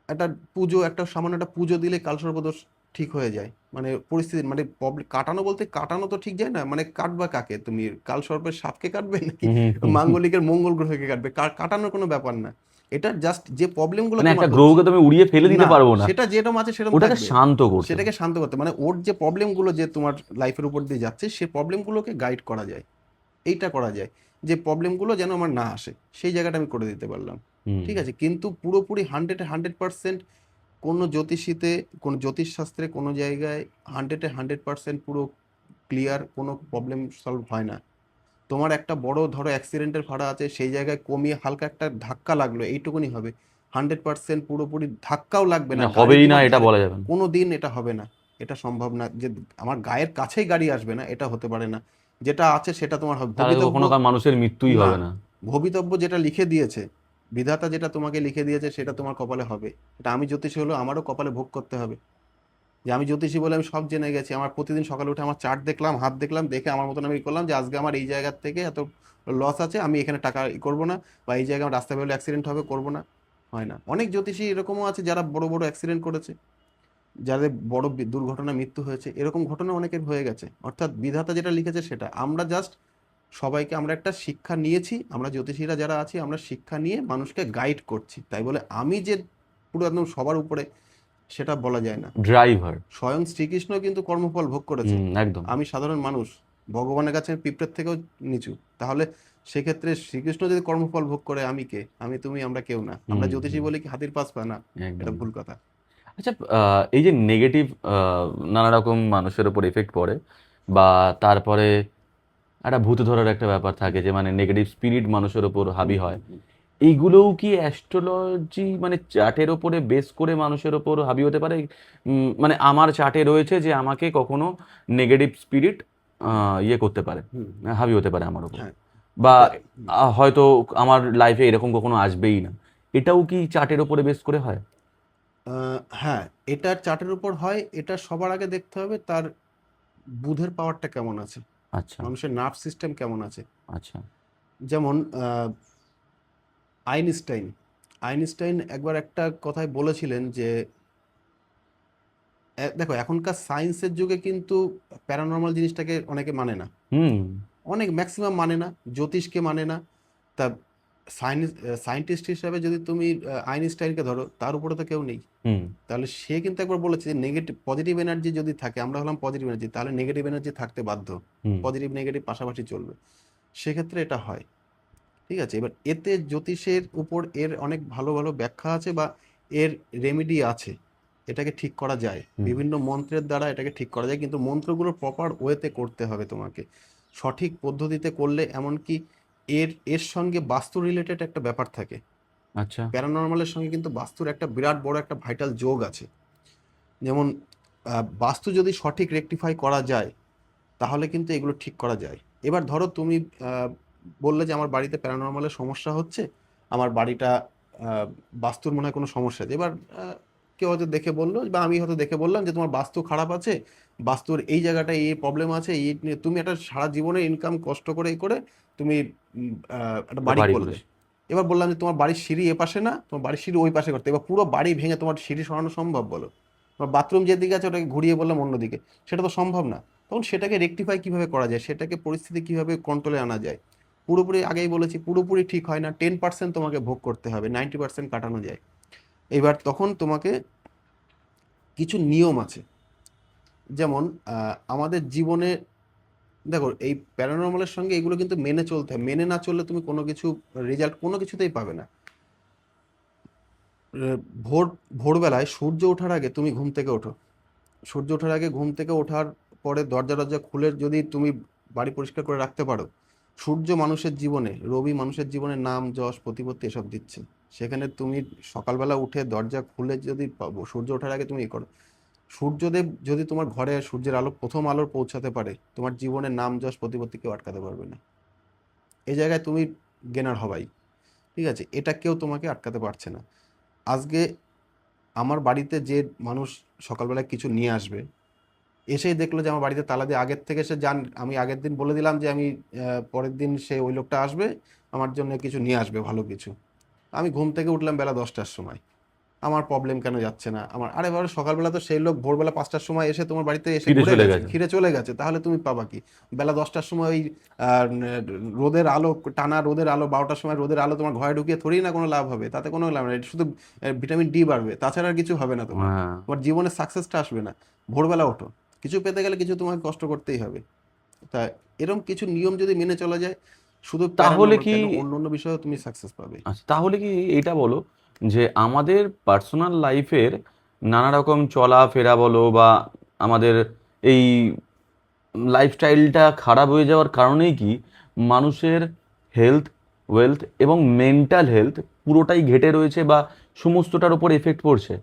একটা পুজো, একটা সামান্য একটা পুজো দিলে কালসর্প দোষ ঠিক হয়ে যায়, মানে পরিস্থিতি মানে প্রবলেম। কাটানো বলতে কাটানো তো ঠিক যায় না, মানে কাটবা কাকে তুমি, কালসর্পের সাপকে কাটবে নাকি হুম। হুম। হুম। মাঙ্গলিকের মঙ্গল গ্রহকে কাটবে? কাটানোর কোনো ব্যাপার না, এটা জাস্ট যে প্রবলেমগুলো মানে তোমার একটা হচ্ছে, গ্রহকে তো আমি উড়িয়ে ফেলে দিতে না, পারবো না, সেটা যেরকম আছে সেরকম ওটাকে থাকবে, শান্ত করতে সেটাকে হবে। শান্ত করতে, মানে ওর যে প্রবলেমগুলো যে তোমার লাইফের উপর দিয়ে যাচ্ছে সে প্রবলেমগুলোকে গাইড করা যায়, এইটা করা যায় যে প্রবলেমগুলো যেন আমার না আসে, সেই জায়গাটা আমি করে দিতে পারলাম। হুম। ঠিক আছে, কিন্তু পুরোপুরি 100% কোনো জ্যোতিষীতে, কোনো জ্যোতিষশাস্ত্রে কোনো জায়গায় 100% পুরো ক্লিয়ার কোনো প্রবলেম সলভ হয় না। তোমার একটা বড় ধরো অ্যাক্সিডেন্টের ভাড়া আছে, সেই জায়গায় কমিয়ে হালকা একটা ধাক্কা লাগলো, এইটুকুনি হবে। 100% পুরোপুরি ধাক্কাও লাগবে না, মানে গাড়ি হবেই না তোমার এটা ধারে, বলা যাবে না। কোনো দিন এটা হবে না, এটা সম্ভব না যে আমার গায়ের কাছেই গাড়ি আসবে না, এটা হতে পারে না। যেটা আছে সেটা তোমার হবে তার আগে ভবিতব্য। কখনো কার মানুষের মৃত্যুই না, হবে না। ভবিতব্য যেটা লিখে দিয়েছে, বিধাতা যেটা তোমাকে লিখে দিয়েছে সেটা তোমার কপালে হবে। এটা আমি জ্যোতিষী হলো আমারও কপালে ভোগ করতে হবে। যে আমি জ্যোতিষী বলে আমি সব জেনে গেছি, আমার প্রতিদিন সকালে উঠে আমার চার্ট দেখলাম, হাত দেখলাম, দেখে আমার মতন আমি করলাম যে আজকে আমার এই জায়গার থেকে এত লস আছে, আমি এখানে টাকা করবো না, বা এই জায়গায় আমার রাস্তা বেরোলে অ্যাক্সিডেন্ট হবে, করবো না। হয় না। অনেক জ্যোতিষী এরকমও আছে যারা বড় বড় অ্যাক্সিডেন্ট করেছে, যাদের বড় দুর্ঘটনায় মৃত্যু হয়েছে, এরকম ঘটনা অনেকের হয়ে গেছে। অর্থাৎ বিধাতা যেটা লিখেছে সেটা আমরা জাস্ট সবাইকে, আমরা একটা শিক্ষা নিয়েছি, আমরা জ্যোতিষীরা যারা আছি আমরা শিক্ষা নিয়ে মানুষকে গাইড করছি, তাই বলে আমি যে পুরো একদম সবার উপরে সেটা বলা যায় না। ড্রাইভার। স্বয়ং শ্রীকৃষ্ণ কিন্তু কর্মফল ভোগ করেছে, হুম, একদম। আমি সাধারণ মানুষ, ভগবানের কাছে পিঁপড়ের থেকেও নিচু। তাহলে সেক্ষেত্রে শ্রীকৃষ্ণ যদি কর্মফল ভোগ করে আমি কে? আমি তুমি আমরা কেউ না, আমরা হুম। জ্যোতিষী হুম। বলি কি হাতির পাঁচ পা না, এটা একদম। ভুল কথা। আচ্ছা, এই যে নেগেটিভ নানা রকম মানুষের উপর এফেক্ট পড়ে, বা তারপরে একটা ভূত ধরার একটা ব্যাপার থাকে, যে মানে নেগেটিভ স্পিরিট মানুষের ওপর হুম। হাবি হুম। হয়, হুম। এইগুলোও কি অ্যাস্ট্রোলজি মানে চার্টের ওপরে বেস করে মানুষের ওপর হাবি হতে পারে? মানে আমার চার্টে রয়েছে যে আমাকে কখনো নেগেটিভ স্পিরিট ইয়ে করতে পারে, হুম। হুম। হাবি হতে পারে আমার ওপর, হ্যাঁ, বা এটা হয়তো আমার লাইফে এরকম কখনো আসবেই না, এটাও কি চার্টের ওপরে বেস করে হয়? হ্যাঁ, এটার চার্টের উপর হয়। এটা সবার আগে দেখতে হবে তার বুধের পাওয়ারটা কেমন আছে, আচ্ছা। মানুষের নার্ভ সিস্টেম কেমন আছে। আচ্ছা। যেমন আইনস্টাইন, আইনস্টাইন একবার একটা কথায় বলেছিলেন যে দেখো এখনকার সায়েন্সের যুগে কিন্তু প্যারানর্মাল জিনিসটাকে অনেকে মানে না, হুম অনেক ম্যাক্সিমাম মানে না, জ্যোতিষকে মানে না। তা সায়েন্টিস্ট হিসাবে যদি তুমি আইনস্টাইনকে ধরো, তার উপরে তো কেউ নেই। হুম তাহলে সে কিন্তু একবার বলেছে যে নেগেটিভ পজিটিভ এনার্জি যদি থাকে, আমরা হলাম পজিটিভ এনার্জি, তাহলে নেগেটিভ এনার্জি থাকতে বাধ্য, হুম পজিটিভ নেগেটিভ পাশাপাশি চলবে, সেক্ষেত্রে এটা হয়। ঠিক আছে, এবার এতে জ্যোতিষের উপর এর অনেক ভালো ভালো ব্যাখ্যা আছে বা এর রেমেডি আছে, এটাকে ঠিক করা যায় হুম বিভিন্ন মন্ত্রের দ্বারা, এটাকে ঠিক করা যায়, কিন্তু মন্ত্রগুলো প্রপার ওয়েতে করতে হবে তোমাকে, সঠিক পদ্ধতিতে করলে। এমনকি এর এর সঙ্গে বাস্তু রিলেটেড একটা ব্যাপার থাকে, আচ্ছা প্যারানর্মালের সঙ্গে কিন্তু বাস্তুর একটা বিরাট বড় একটা ভাইটাল যোগ আছে। যেমন বাস্তু যদি সঠিক রেকটিফাই করা যায়, তাহলে কিন্তু এগুলো ঠিক করা যায়। এবার ধরো তুমি আহ, বললে যে আমার বাড়িতে প্যারানর্মালের সমস্যা হচ্ছে, আমার বাড়িটা আহ, বাস্তুর মনে হয় কোনো সমস্যা আছে। এবার কেউ হয়তো দেখে বললো বা আমি হয়তো দেখে বললাম যে তোমার বাস্তু খারাপ আছে, বাস্তুর এই জায়গাটায় এই প্রবলেম আছে, এই নিয়ে তুমি একটা সারা জীবনের ইনকাম কষ্ট করে এই করে তুমি একটা একটা বাড়ি বাড়ি করলে। করেছি। এবার বললাম যে তোমার বাড়ির সিঁড়ি এ পাশে না, তোমার বাড়ির সিঁড়ি ওই পাশে করতে, এবার পুরো বাড়ি ভেঙে তোমার সিঁড়ি সরানো সম্ভব বলো? তোমার বাথরুম যেদিকে আছে ওটাকে ঘুরিয়ে বললাম অন্যদিকে, সেটা তো সম্ভব না। তখন সেটাকে রেকটিফাই কিভাবে করা যায়, সেটাকে পরিস্থিতি কিভাবে কন্ট্রোলে আনা যায়? পুরোপুরি আগেই বলেছি পুরোপুরি ঠিক হয় না, 10% তোমাকে ভোগ করতে হবে, 90% কাটানো যায়। এবার তখন তোমাকে কিছু নিয়ম আছে, যেমন আমাদের জীবনে দেখো এই প্যারানর্মালের সঙ্গে এগুলো কিন্তু মেনে চলতে হয়, মেনে না চললে তুমি কোনো কিছু রেজাল্ট কোনো কিছুতেই পাবে না। আহ, ভোর ভোরবেলায় সূর্য ওঠার আগে তুমি ঘুম থেকে ওঠো, সূর্য ওঠার আগে ঘুম থেকে ওঠার পরে দরজা টরজা খুলে যদি তুমি বাড়ি পরিষ্কার করে রাখতে পারো, সূর্য মানুষের জীবনে, রবি মানুষের জীবনে নাম যশ প্রতিপত্তি এসব দিচ্ছে। সেখানে তুমি সকালবেলা উঠে দরজা খুলে যদি সূর্য ওঠার আগে তুমি করো, সূর্যদেব যদি তোমার ঘরে সূর্যের আলো প্রথম আলোর পৌঁছাতে পারে, তোমার জীবনের নাম যশ প্রতিপত্তি কেউ আটকাতে পারবে না। এই জায়গায় তুমি গেনার হবাই। ঠিক আছে, এটা কেউ তোমাকে আটকাতে পারছে না। আজকে আমার বাড়িতে যে মানুষ সকালবেলায় কিছু নিয়ে আসবে, এসেই দেখলো যে আমার বাড়িতে তালা দিয়ে আগের থেকে সে আমি আগের দিন বলে দিলাম যে আমি পরের দিন সে ওই লোকটা আসবে, আমার জন্য কিছু নিয়ে আসবে ভালো কিছু। আমি ঘুম থেকে উঠলাম বেলা 10টার সময়, আমার প্রবলেম কেন যাচ্ছে না আমার? আরে বাবা, সকালবেলা তো সেই লোক ভোরবেলা 5টার সময় এসে তোমার বাড়িতে এসে ফিরে ঘুরে চলে গেছে, গেছে। ফিরে চলে গেছে, তাহলে তুমি পাবা কি? বেলা 10টার সময় ওই রোদের আলো, টানা রোদের আলো, 12টার সময় রোদের আলো তোমার ঘরে ঢুকিয়ে থোড়ি না কোনো লাভ হবে, তাতে কোনো লাভ নেই, শুধু ভিটামিন ডি বাড়বে, তাছাড়া আর কিছু হবে না তোমার, হ্যাঁ, তোমার জীবনে সাকসেসটা আসবে না। ভোরবেলা ওঠো, কিছু পেতে গেলে কিছু তোমাকে কষ্ট করতেই হবে। তা এরকম কিছু নিয়ম যদি মেনে চলা যায়, শুধু তাহলে প্যারানর্মাল কি, কেন অন্য অন্য বিষয়েও তুমি সাকসেস পাবে। আচ্ছা তাহলে কি এইটা বলো যে আমাদের পার্সোনাল লাইফের নানা রকম চলাফেরা বলো বা আমাদের এই লাইফস্টাইলটা খারাপ হয়ে যাওয়ার কারণেই কি মানুষের হেলথ, ওয়েলথ এবং মেন্টাল হেলথ পুরোটাই ঘেটে রয়েছে বা সমস্তটার উপর এফেক্ট পড়ছে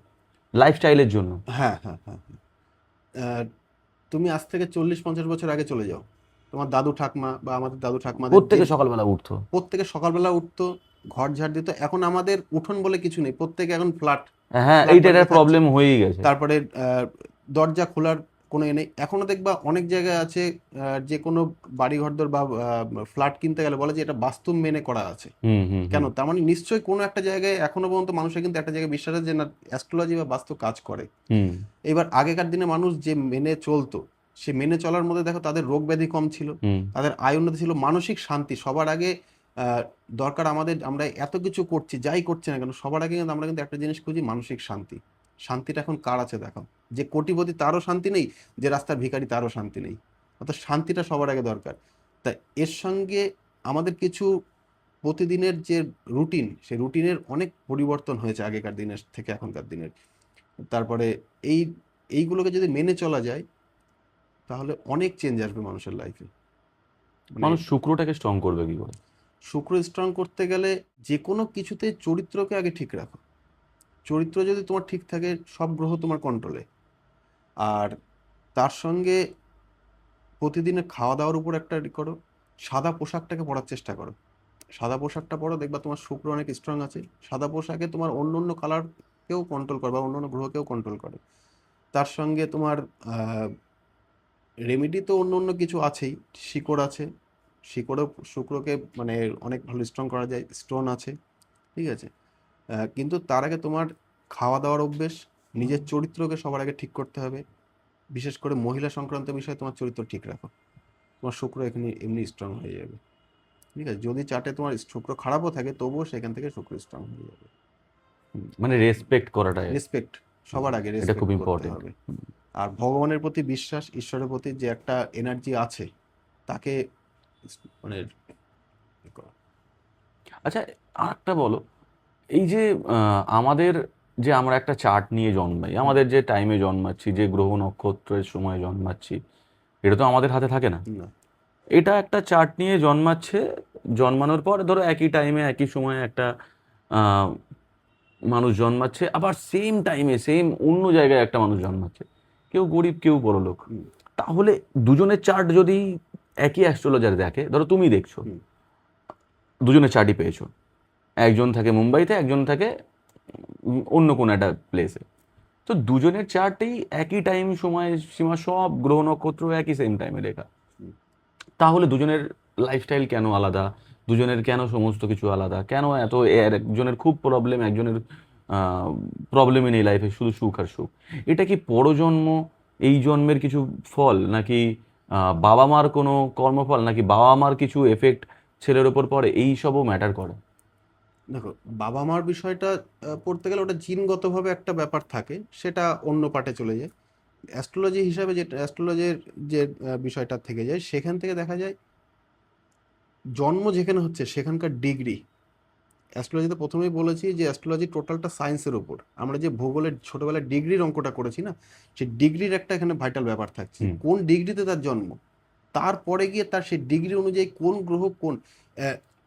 লাইফস্টাইলের জন্য? হ্যাঁ, হ্যাঁ, হ্যাঁ, হ্যাঁ। আহ, তুমি আজ থেকে 40-50 বছর আগে চলে যাও, তোমার দাদু ঠাকমা বা আমাদের দাদু ঠাকমাদের যে প্রত্যেকে সকালবেলা উঠতো। প্রত্যেকে সকালবেলা উঠতো, ঘর ঝাড় দিত। এখন আমাদের উঠোন বলে কিছু নেই, প্রত্যেকে এখন ফ্ল্যাট, হ্যাঁ, ফ্ল্যাট এইটার বাড়িতে থাকছে। প্রবলেম হয়েই গেছে। তারপরে দরজা খোলার কোনো এ নেই। এখনো দেখবা অনেক জায়গায় আছে, যে কোনো বাড়ি ঘরদর বা ফ্ল্যাট কিনতে গেলে বলে যে এটা বাস্তু মেনে করা আছে। হুম হুম কেন? হুম তার মানে নিশ্চয়ই কোনো একটা জায়গায় এখনো পর্যন্ত মানুষের কিন্তু একটা জায়গায় বিশ্বাস আছে যে না, অ্যাস্ট্রোলজি বা বাস্তু কাজ করে। হুম এবার আগেকার দিনে মানুষ যে মেনে চলতো, সে মেনে চলার মধ্যে দেখো তাদের রোগ ব্যাধি কম ছিল, হুম তাদের আয় উন্নতি ছিল, মানসিক শান্তি সবার আগে। আহ, দরকার আমাদের, আমরা এত কিছু করছি যাই করছি না কেন, সবার আগে কিন্তু আমরা কিন্তু একটা জিনিস খুঁজি, মানসিক শান্তি। শান্তিটা এখন কার আছে দেখো? যে কোটিপতি তারও শান্তি নেই, যে রাস্তার ভিখারি তারও শান্তি নেই। অর্থাৎ শান্তিটা সবার আগে দরকার। তাই এর সঙ্গে আমাদের কিছু প্রতিদিনের যে রুটিন, সেই রুটিনের অনেক পরিবর্তন হয়েছে আগেকার দিনের থেকে এখনকার দিনের। তারপরে এই এইগুলোকে যদি মেনে চলা যায়, তাহলে অনেক চেঞ্জ আসবে মানুষের লাইফে। মানে মানুষ শুক্রটাকে স্ট্রং করবে কি করে? শুক্র স্ট্রং করতে গেলে যে কোনো কিছুতে চরিত্রকে আগে ঠিক রাখো। চরিত্র যদি তোমার ঠিক থাকে, সব গ্রহ তোমার কন্ট্রোলে। আর তার সঙ্গে প্রতিদিনের খাওয়া দাওয়ার উপর একটা করো, সাদা পোশাকটাকে পরার চেষ্টা করো। সাদা পোশাকটা পরো, দেখবা তোমার শুক্র অনেক স্ট্রং আছে। সাদা পোশাকে তোমার অন্য অন্য কালারকেও কন্ট্রোল করে বা অন্য অন্য গ্রহকেও কন্ট্রোল করে। তার সঙ্গে তোমার রেমেডি তো অন্য অন্য কিছু আছেই, শিকড় আছে, শিকড়ও শুক্রকে মানে অনেক ভালো স্ট্রং করা যায়, স্টোন আছে। ঠিক আছে, কিন্তু তার আগে তোমার খাওয়া দাওয়ার অভ্যেস, নিজের চরিত্রকে সবার আগে ঠিক করতে হবে। বিশেষ করে মহিলা সংক্রান্ত বিষয়ে তোমার চরিত্র ঠিক রাখো, তোমার শুক্র এখানে এমনি স্ট্রং হয়ে যাবে। ঠিক আছে, যদি চার্টে তোমার শুক্র খারাপও থাকে তবুও সেখান থেকে শুক্র স্ট্রং হয়ে যাবে। মানে রেসপেক্ট করাটা, রেসপেক্ট, সবার আগে এটা খুব রেসপেক্ট করতে ইম্পর্টেন্ট। হবে। আর ভগবানের প্রতি বিশ্বাস, ঈশ্বরের প্রতি যে একটা এনার্জি আছে তাকে মানে এ করো। আচ্ছা, আরেকটা বলো, এই যে আমাদের যে আমরা একটা চার্ট নিয়ে জন্মাই, আমাদের যে টাইমে জন্মাচ্ছি, যে গ্রহ নক্ষত্রের সময় জন্মাচ্ছি, এটা তো আমাদের হাতে থাকে না। না, এটা একটা চার্ট নিয়ে জন্মাচ্ছে, জন্মানোর পর ধরো একই টাইমে একই সময়ে একটা আহ, মানুষ জন্মাচ্ছে, আবার সেম টাইমে সেম অন্য জায়গায় একটা মানুষ জন্মাচ্ছে, কেউ গরিব কেউ বড়লোক। হুম, তাহলে দুজনের চার্ট যদি একই অ্যাস্ট্রোলজার দেখে, ধরো তুমি দেখছো, হুম, দুজনের চার্টই পেয়েছো, একজন থাকে মুম্বাইতে, একজন থাকে অন্য কোনো একটা প্লেসে, তো দুজনের চার্টেই একই টাইম সময় সীমা, সব গ্রহ নক্ষত্র একই সেম টাইমে লেখা, হুম। তাহলে দুজনের লাইফস্টাইল কেন আলাদা, দুজনের কেন সমস্ত কিছু আলাদা, কেন এত একজনের খুব প্রবলেম, একজনের প্রবলেমই নেই লাইফে, শুধু সুখ আর সুখ? এটা কি পরজন্ম, এই জন্মের কিছু ফল, নাকি বাবা মার কোনো কর্মফল, নাকি বাবা মার কিছু এফেক্ট ছেলের ওপর পড়ে, এই সবও ম্যাটার করে? দেখো, বাবা মার বিষয়টা পড়তে গেলে ওটা জিনগতভাবে একটা ব্যাপার থাকে, সেটা অন্য পার্টে চলে যায়। অ্যাস্ট্রোলজি হিসাবে যেটা অ্যাস্ট্রোলজির যে বিষয়টা থেকে যায়, সেখান থেকে দেখা যায় জন্ম যেখানে হচ্ছে সেখানকার ডিগ্রি। অ্যাস্ট্রোলজিতে প্রথমেই বলেছি যে অ্যাস্ট্রোলজি টোটালটা সায়েন্সের উপর। আমরা যে ভূগোলের ছোটবেলায় ডিগ্রির অঙ্কটা করেছি না, সেই ডিগ্রির একটা এখানে ভাইটাল ব্যাপার থাকছে, হুম। কোন ডিগ্রিতে তার জন্ম, তারপরে গিয়ে তার সেই ডিগ্রি অনুযায়ী কোন গ্রহ কোন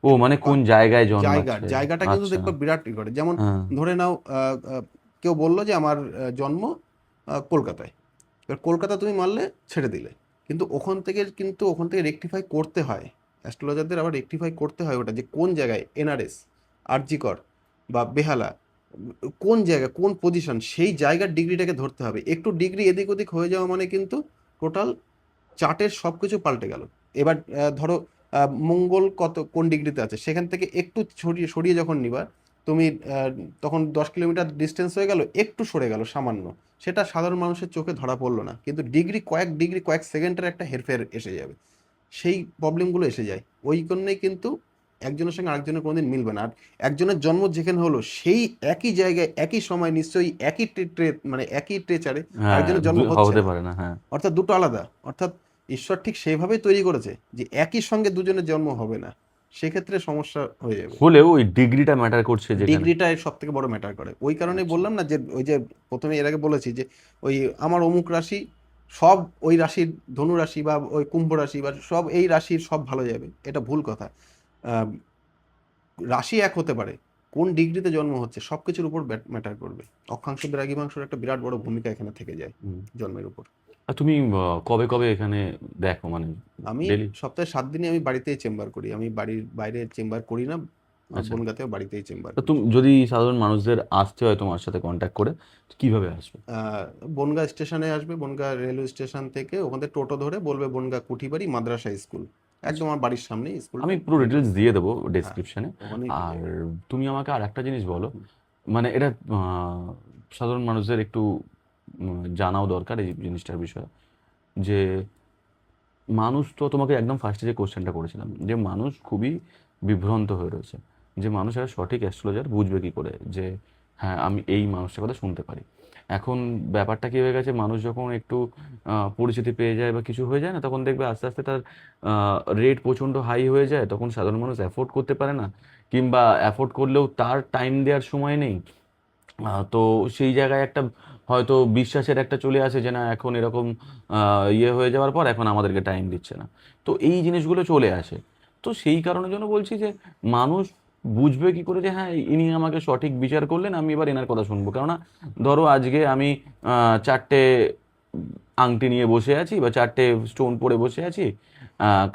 ও মানে কোন জায়গায় জায়গার জন্মাচ্ছে? জায়গাটা কিন্তু আচ্ছা। দেখবা বিরাট ই করে। যেমন হ্যাঁ। ধরে নাও কেউ বললো যে আমার জন্ম কলকাতায়, এবার কলকাতা তুমি মানলে, ছেড়ে দিলে, কিন্তু ওখান থেকে রেকটিফাই করতে হয়। অ্যাস্ট্রোলজারদের আবার রেকটিফাই করতে হয় ওটা, যে কোন জায়গায় এনআরএস, আরজিকর বা বেহালা, কোন জায়গা কোন পজিশন, সেই জায়গার ডিগ্রিটাকে ধরতে হবে। একটু ডিগ্রি এদিক ওদিক হয়ে যাওয়া মানে কিন্তু টোটাল চার্টের সব কিছু পাল্টে গেল। এবার ধরো মঙ্গল কোন ডিগ্রিতে আছে, সেখান থেকে একটু সরিয়ে সরিয়ে যখন নিবা তুমি, তখন 10 কিলোমিটার ডিস্টেন্স হয়ে গেল, একটু সরে গেল সামান্য, সেটা সাধারণ মানুষের চোখে ধরা পড়লো না, কিন্তু ডিগ্রি কয়েক সেকেন্ডের একটা হেরফের এসে যাবে, সেই প্রবলেমগুলো এসে যায়। ওই জন্যই কিন্তু একজনের সঙ্গে আরেকজনের কোনোদিন মিলবে না। আর একজনের জন্ম যেখানে হলো সেই একই জায়গায় একই সময় নিশ্চয়ই একই মানে একই ট্রেচারে হ্যাঁ, আরেকজনের জন্ম হচ্ছে হতে না। পারে না, হ্যাঁ। অর্থাৎ দুটো আলাদা, অর্থাৎ ঈশ্বর ঠিক সেইভাবেই তৈরি করেছে যে একই সঙ্গে দুজনের জন্ম হবে না, সেক্ষেত্রে সমস্যা হয়ে যাবে। হলেও ওই ডিগ্রিটা ম্যাটার করছে যেখানে। ডিগ্রিটা এর সব থেকে বড় ম্যাটার করে। ওই কারণেই আচ্ছা। বললাম না যে ওই যে প্রথমে এর আগে বলেছি যে ওই আমার অমুক রাশি, সব ওই রাশির, ধনু রাশি বা ওই কুম্ভ রাশি বা সব এই রাশির সব ভালো যাবে, এটা ভুল কথা। আহ, রাশি এক হতে পারে, কোন ডিগ্রিতে জন্ম হচ্ছে সব কিছুর উপর ম্যাটার করবে। অক্ষাংশ দ্রাঘিমাংশের একটা বিরাট বড় ভূমিকা এখানে থেকে যায় হুম। জন্মের উপর। আর তুমি কবে কবে এখানে দেখো, মানে আমি ডেলি? সপ্তাহে 7 দিনই আমি বাড়িতেই চেম্বার করি, আমি বাড়ির বাইরে চেম্বার করি না। আচ্ছা। বনগাঁতেও বাড়িতেই চেম্বার তো করি। তুমি যদি সাধারণ মানুষদের আসতে হয় তোমার সাথে কন্ট্যাক্ট করে, তো কিভাবে আসবে? বনগাঁ স্টেশনে আসবে, বনগাঁ রেলওয়ে স্টেশন থেকে ওখান থেকে টোটো ধরে বলবে বনগাঁ কুঠিবাড়ি মাদ্রাসা স্কুল, আচ্ছা, একদম আমার বাড়ির সামনেই স্কুলটা, আমি পুরো নেমে ডিটেলস দিয়ে দেবো হ্যাঁ ডেসক্রিপশনে। ওখানেই পেয়ে আর যাবে। তুমি আমাকে আর একটা জিনিস বলো, হুম। মানে এটা সাধারণ মানুষদের একটু জানাও দরকার এই জিনিসটার বিষয়ে, যে মানুষ তো, তোমাকে একদম ফার্স্টে যে কোশ্চেনটা করেছিলাম, যে মানুষ খুবই বিভ্রান্ত হয়ে রয়েছে, যে মানুষ একটা সঠিক অ্যাস্ট্রোলজার বুঝবে কি করে, যে হ্যাঁ আমি এই মানুষটার কথা শুনতে পারি। এখন ব্যাপারটা কি হয়ে গেছে, মানুষ যখন একটু পরিচিতি পেয়ে যায় বা কিছু হয়ে যায় না, তখন দেখবে আস্তে আস্তে তার রেট প্রচণ্ড হাই হয়ে যায়, তখন সাধারণ মানুষ অ্যাফোর্ড করতে পারে না, কিংবা অ্যাফোর্ড করলেও তার টাইম দেওয়ার সময় নেই। তো সেই জায়গায় একটা হয়তো বিশ্বাসের একটা চলে আসে, যে না এখন এরকম ইয়ে হয়ে যাওয়ার পর এখন আমাদেরকে টাইম দিচ্ছে না, তো এই জিনিসগুলো চলে আসে। তো সেই কারণের জন্য বলছি যে মানুষ বুঝবে কি করে যে হ্যাঁ ইনি আমাকে সঠিক বিচার করলেন, আমি এবার এনার কথা শুনবো। কেননা ধরো আজকে আমি চারটে আংটি নিয়ে বসে আছি বা চারটে স্টোন পরে বসে আছি,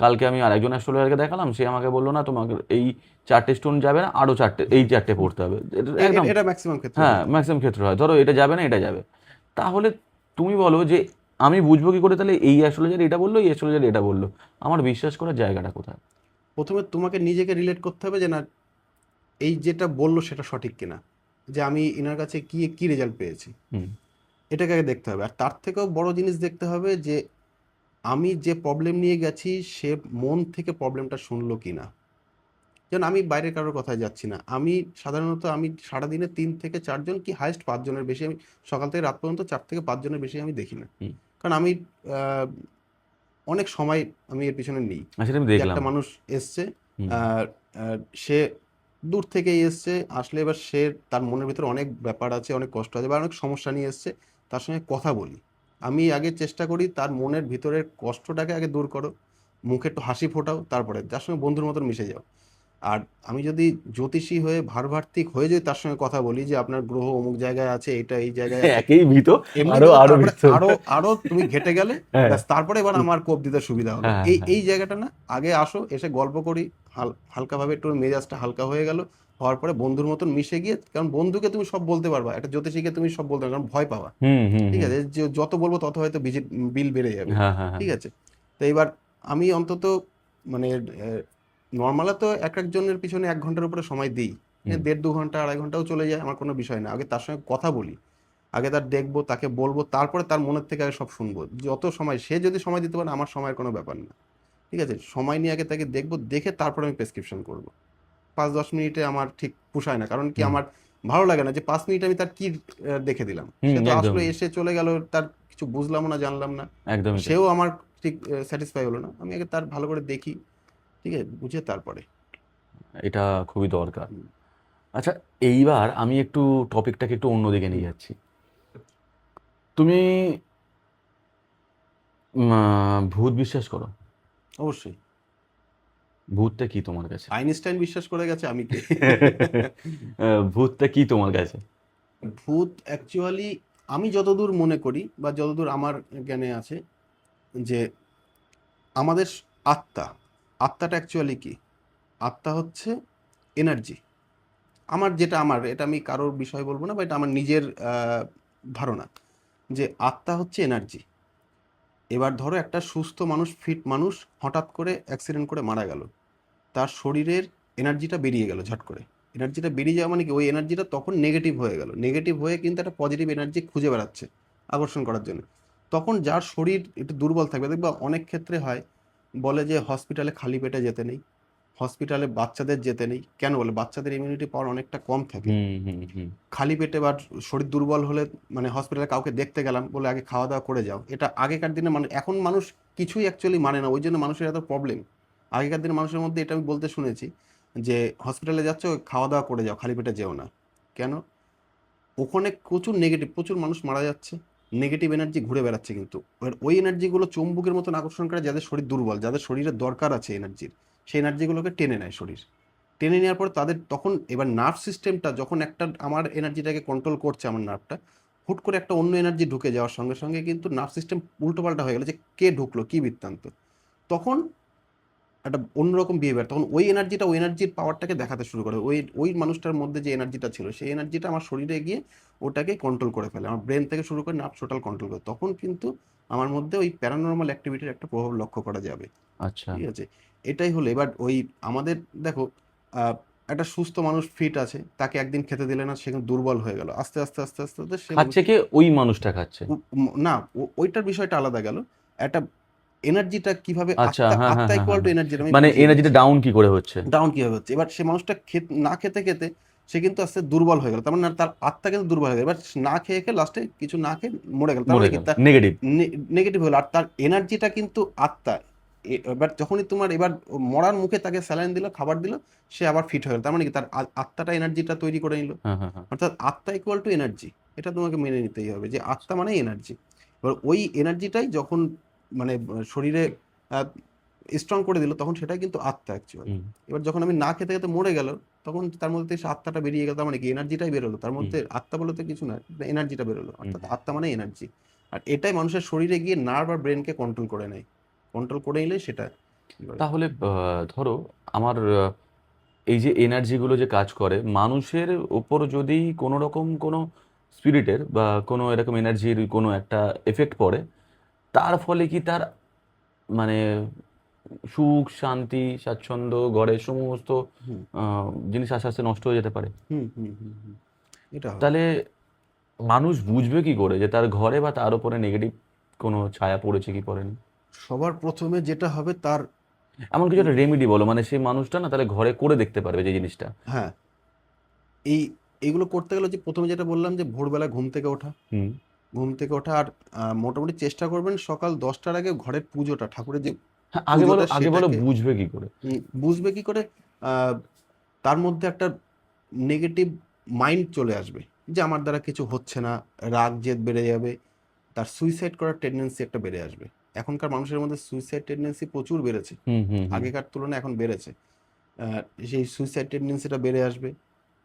কালকে আমি আরেকজন অ্যাস্ট্রোলজারকে দেখালাম, সে আমাকে বললো না তোমাকে এই চারটে স্টোন যাবে না, আরো চারটে, এই চারটে পড়তে হবে, একদম। এটা ম্যাক্সিমাম ক্ষেত্রে হ্যাঁ, হয়ে থাকে। ম্যাক্সিমাম ক্ষেত্রে হয়, ধরো এটা যাবে না, এটা যাবে। তাহলে তুমি বলো যে আমি বুঝবো কি করে তাহলে এই অ্যাস্ট্রোলজার এটা বললো, এই অ্যাস্ট্রোলজার এটা বললো, আমার বিশ্বাস করার জায়গাটা কোথায়? প্রথমে তোমাকে নিজেকে রিলেট করতে হবে যে না, এই যেটা বললো সেটা সঠিক কিনা। যে আমি এনার কাছে কি কি রেজাল্ট পেয়েছি, হুম এটাকে আগে দেখতে হবে। আর তার থেকেও বড় জিনিস দেখতে হবে যে আমি যে প্রবলেম নিয়ে গেছি সে মন থেকে প্রবলেমটা শুনলো কি না। যেন আমি বাইরের কারোর কথায় যাচ্ছি না, আমি সাধারণত আমি সারাদিনে 3 থেকে 4 জন কি হাইস্ট 5 জনের বেশি, আমি সকাল থেকে রাত পর্যন্ত 4 থেকে 5 জনের বেশি আমি দেখি না। হুম। কারণ আমি আহ, অনেক সময় আমি এর পিছনে নিই। সেটা আমি যে দেখলাম। একটা মানুষ এসছে, হুম আহ, সে দূর থেকেই এসছে, আসলে এবার সে তার মনের ভিতরে অনেক ব্যাপার আছে, অনেক কষ্ট আছে বা অনেক সমস্যা নিয়ে এসছে, তার সঙ্গে কথা বলি। আমি আগে চেষ্টা করি তার মনের ভিতরের কষ্টটাকে আগে দূর করো, মুখে একটু হাসি ফোটাও, তারপরে যার সঙ্গে বন্ধুর মতন মিশে যাও। আর আমি যদি জ্যোতিষী হয়ে ভার্বার্তিক হয়ে যদি তার সঙ্গে কথা বলি যে আপনার গ্রহ অমুক জায়গায় আছে, এটা এই জায়গায় আছে, একেই ভীত, এমনি আরো ভেবে আরো তারপরে ভীত। আরো আরো তুমি ঘেটে গেলে, হ্যাঁ ব্যাস তারপরে এবার আমার কোপ দিতে সুবিধা হলো। হ্যাঁ এই হ্যাঁ। এই জায়গাটা না, আগে আসো, এসে গল্প করি, হালকাভাবে একটু মেজাজটা হালকা হয়ে গেল, হওয়ার পরে বন্ধুর মতন মিশে গিয়ে, কারণ বন্ধুকে তুমি সব বলতে পারবা, একটা জ্যোতিষীকে তুমি সব বলতে পারবে, কারণ ভয় পাবা। হুম হুম ঠিক হুম। আছে, যে যত বলবো তত হয়তো বিল বেড়ে যাবে। হ্যাঁ হ্যাঁ হ্যাঁ। ঠিক আছে, তো এবার আমি অন্তত মানে নর্মালে তো এক একজনের পিছনে 1 ঘন্টার উপরে সময় দিই, হুম 1.5 2 ঘন্টা 2.5 ঘন্টাও চলে যায়, আমার কোনো বিষয় না। আগে তার সঙ্গে কথা বলি, আগে তার দেখবো, তাকে বলবো, তারপরে তার মনের থেকে আগে সব শুনবো। যত সময় সে যদি সময় দিতে পারে, আমার সময়ের কোনো ব্যাপার না। ঠিক আছে, সময় নিয়ে আগে তাকে দেখবো, দেখে তারপরে আমি প্রেসক্রিপশন করবো। 5-10 মিনিটে আমার ঠিক পোষায় না, কারণ কি হুম আমার ভালো লাগে না যে 5 মিনিট আমি তার কি দেখে দিলাম। হুম। সে তো আসলো, একদমই এসে চলে গেল, তার কিছু বুঝলামও না, জানলাম না, একদমই তাই। সেও আমার ঠিক স্যাটিসফাই হলো না। আমি আগে তার ভালো করে দেখি, ঠিক আছে, বুঝে তারপরে। এটা খুবই দরকার। হুম, আচ্ছা, এইবার আমি একটু টপিকটাকে একটু অন্যদিকে হুম, নিয়ে যাচ্ছি। তুমি ভূত বিশ্বাস করো? অবশ্যই। ভূতটা কি তোমার কাছে? আইনস্টাইন বিশ্বাস করে গেছে, আমি কে? ভূতটা কি তোমার কাছে? ভূত অ্যাকচুয়ালি আমি যতদূর মনে করি বা যতদূর আমার জ্ঞানে আছে, যে আমাদের আত্মা, আত্মাটা অ্যাকচুয়ালি কি? আত্মা হচ্ছে এনার্জি। আমার যেটা, আমার এটা আমি কারোর বিষয় বলবো না, বা এটা আমার নিজের ধারণা, যে আত্মা হচ্ছে এনার্জি। এবার ধরো একটা সুস্থ মানুষ, ফিট মানুষ হঠাৎ করে অ্যাক্সিডেন্ট করে মারা গেল, তার শরীরের এনার্জিটা বেরিয়ে গেল ঝট করে। এনার্জিটা বেরিয়ে যাওয়া মানে কি, ওই এনার্জিটা তখন নেগেটিভ হয়ে গেল, নেগেটিভ হয়ে কিন্তু একটা পজিটিভ এনার্জি খুঁজে বেড়াচ্ছে আকর্ষণ করার জন্য। তখন যার শরীর একটু দুর্বল থাকবে, দেখবা অনেক ক্ষেত্রে হয়, বলে যে হসপিটালে খালি পেটে যেতে নেই, হসপিটালে বাচ্চাদের যেতে নেই। কেন বলে? বাচ্চাদের ইমিউনিটি পাওয়ার অনেকটা কম থাকে। হুম হুম হুম খালি পেটে বা শরীর দুর্বল হলে, মানে হসপিটালে কাউকে দেখতে গেলাম বলে আগে খাওয়া দাওয়া করে যাও, এটা আগেকার দিনে মানে, এখন মানুষ কিছুই অ্যাকচুয়ালি মানে না, ওই জন্য মানুষের এত প্রবলেম। আগেকার দিনে মানুষের মধ্যে এটা আমি বলতে শুনেছি, যে হসপিটালে যাচ্ছ, খাওয়া দাওয়া করে যাও, খালি পেটে যেও না। কেন? ওখানে প্রচুর নেগেটিভ, প্রচুর মানুষ মারা যাচ্ছে, নেগেটিভ এনার্জি ঘুরে বেড়াচ্ছে, কিন্তু এবার ওই এনার্জিগুলো চুম্বকের মতন আকর্ষণ করে যাদের শরীর দুর্বল, যাদের শরীরের দরকার আছে এনার্জির, সেই এনার্জিগুলোকে টেনে নেয় শরীর। টেনে নেওয়ার পর তাদের তখন এবার নার্ভ সিস্টেমটা যখন একটা, আমার এনার্জিটাকে কন্ট্রোল করছে, আমার নার্ভটা হুট করে একটা অন্য এনার্জি ঢুকে যাওয়ার সঙ্গে সঙ্গে কিন্তু নার্ভ সিস্টেম উল্টোপাল্টা হয়ে গেল, যে কে ঢুকলো, কি বৃত্তান্ত। তখন একটা অন্যরকম বিহেভিয়ার, তখন ওই এনার্জিটা, ওই এনার্জির পাওয়ারটাকে দেখাতে শুরু করে, ওই ওই মানুষটার মধ্যে যে এনার্জিটা ছিল, সেই এনার্জিটা আমার শরীরে গিয়ে ওটাকে কন্ট্রোল করে ফেলে, আমার ব্রেন থেকে শুরু করে নার্ভ টোটাল কন্ট্রোল করে। তখন কিন্তু আমার মধ্যে ওই প্যারানর্মাল অ্যাক্টিভিটির একটা প্রভাব লক্ষ্য করা যাবে। আচ্ছা। ঠিক আছে, এটাই হলো। এবার ওই আমাদের দেখো, একটা সুস্থ মানুষ ফিট আছে, তাকে একদিন খেতে দিলে না, সে কিন্তু দুর্বল হয়ে গেল, আস্তে আস্তে আস্তে আস্তে আস্তে সে খাচ্ছে কে? ওই মানুষটা খাচ্ছে? না, ওইটার বিষয়টা আলাদা গেল। একটা এনার্জিটা কিভাবে, আচ্ছা, আত্মা, হ্যাঁ হ্যাঁ আত্মা হ্যাঁ ইকুয়াল হ্যাঁ টু হ্যাঁ। এনার্জি, আমি মানে বুঝিয়ে এনার্জিটা দিচ্ছি। ডাউন কি করে হচ্ছে? ডাউন কিভাবে হচ্ছে, এবার সে মানুষটা না খেতে খেতে সে কিন্তু আস্তে দুর্বল হয়ে গেল, তার মানে তার আত্মা কিন্তু দুর্বল হয়ে গেল, এবার না খেয়ে খেয়ে লাস্টে কিছু না খেয়ে মরে গেল, তার মরে মানে কি গেল, তার নেগেটিভ। নেগেটিভ হলো। আর তার এনার্জিটা কিন্তু আত্মা, এবার যখনই তোমার এবার মরার মুখে তাকে স্যালাইন দিল, খাবার দিল, সে আবার ফিট হয়ে গেল, তার মানে কি তার আত্মাটা এনার্জিটা তৈরি করে নিল। হ্যাঁ হ্যাঁ হ্যাঁ। অর্থাৎ আত্মা ইকুয়াল টু এনার্জি, এটা তোমাকে মেনে নিতেই হবে, যে আত্মা মানে এনার্জি। এবার ওই এনার্জিটাই যখন মানে শরীরে স্ট্রং করে দিল, তখন সেটাই কিন্তু আত্মা অ্যাকচুয়ালি। হুম এবার যখন আমি না খেতে খেতে মরে গেল, তখন তার মধ্যে থেকে সে আত্মাটা বেরিয়ে গেল, তার মানে কি এনার্জিটাই বেরোলো, তার হুম মধ্যে আত্মা বলতে কিছু না, এনার্জিটা বেরোলো, হুম। অর্থাৎ আত্মা মানে এনার্জি। আর এটাই মানুষের শরীরে গিয়ে নার্ভ আর ব্রেনকে কন্ট্রোল করে নেয়, কন্ট্রোল করে নিলে সেটা এবার। তাহলে ধরো আমার এই যে এনার্জিগুলো যে কাজ করে মানুষের ওপর, যদি কোনো রকম কোনো স্পিরিটের বা কোনো এরকম এনার্জির কোনো একটা এফেক্ট পড়ে, তার ফলে কি তার মানে সুখ শান্তি স্বাচ্ছন্দ্য ঘরের সমস্ত হুম জিনিস আস্তে আস্তে নষ্ট হয়ে যেতে পারে? হুম হুম হুম হুম এটা হবে। তাহলে মানুষ বুঝবে কি করে যে তার ঘরে বা তার উপরে নেগেটিভ কোনো ছায়া পড়েছে কি পড়েনি? সবার প্রথমে যেটা হবে তার, এমন কিছু একটা রেমেডি বলো, মানে সেই মানুষটা না তাহলে ঘরে করে দেখতে পারবে যে জিনিসটা। হ্যাঁ, এই এইগুলো করতে গেলে যে প্রথমে যেটা বললাম যে ভোরবেলা ঘুম থেকে ওঠা, হুম। ঘুম থেকে ওঠা আর মোটামুটি চেষ্টা করবেন সকাল 10টার আগে ঘরের পুজোটা, ঠাকুরের যে হ্যাঁ, পুজোটা আগে বলো সেটাকে বুঝবে কি করে? বুঝবে কি করে? আহ, তার মধ্যে একটা নেগেটিভ মাইন্ড চলে আসবে যে আমার দ্বারা কিছু হচ্ছে না, রাগ জেদ বেড়ে যাবে, তার সুইসাইড করার টেন্ডেন্সি একটা বেড়ে আসবে। এখনকার মানুষের মধ্যে সুইসাইড টেন্ডেন্সি প্রচুর বেড়েছে, হুম হুম হুম। আগেকার তুলনায় এখন বেড়েছে। আহ, সেই সুইসাইড টেন্ডেন্সিটা বেড়ে আসবে,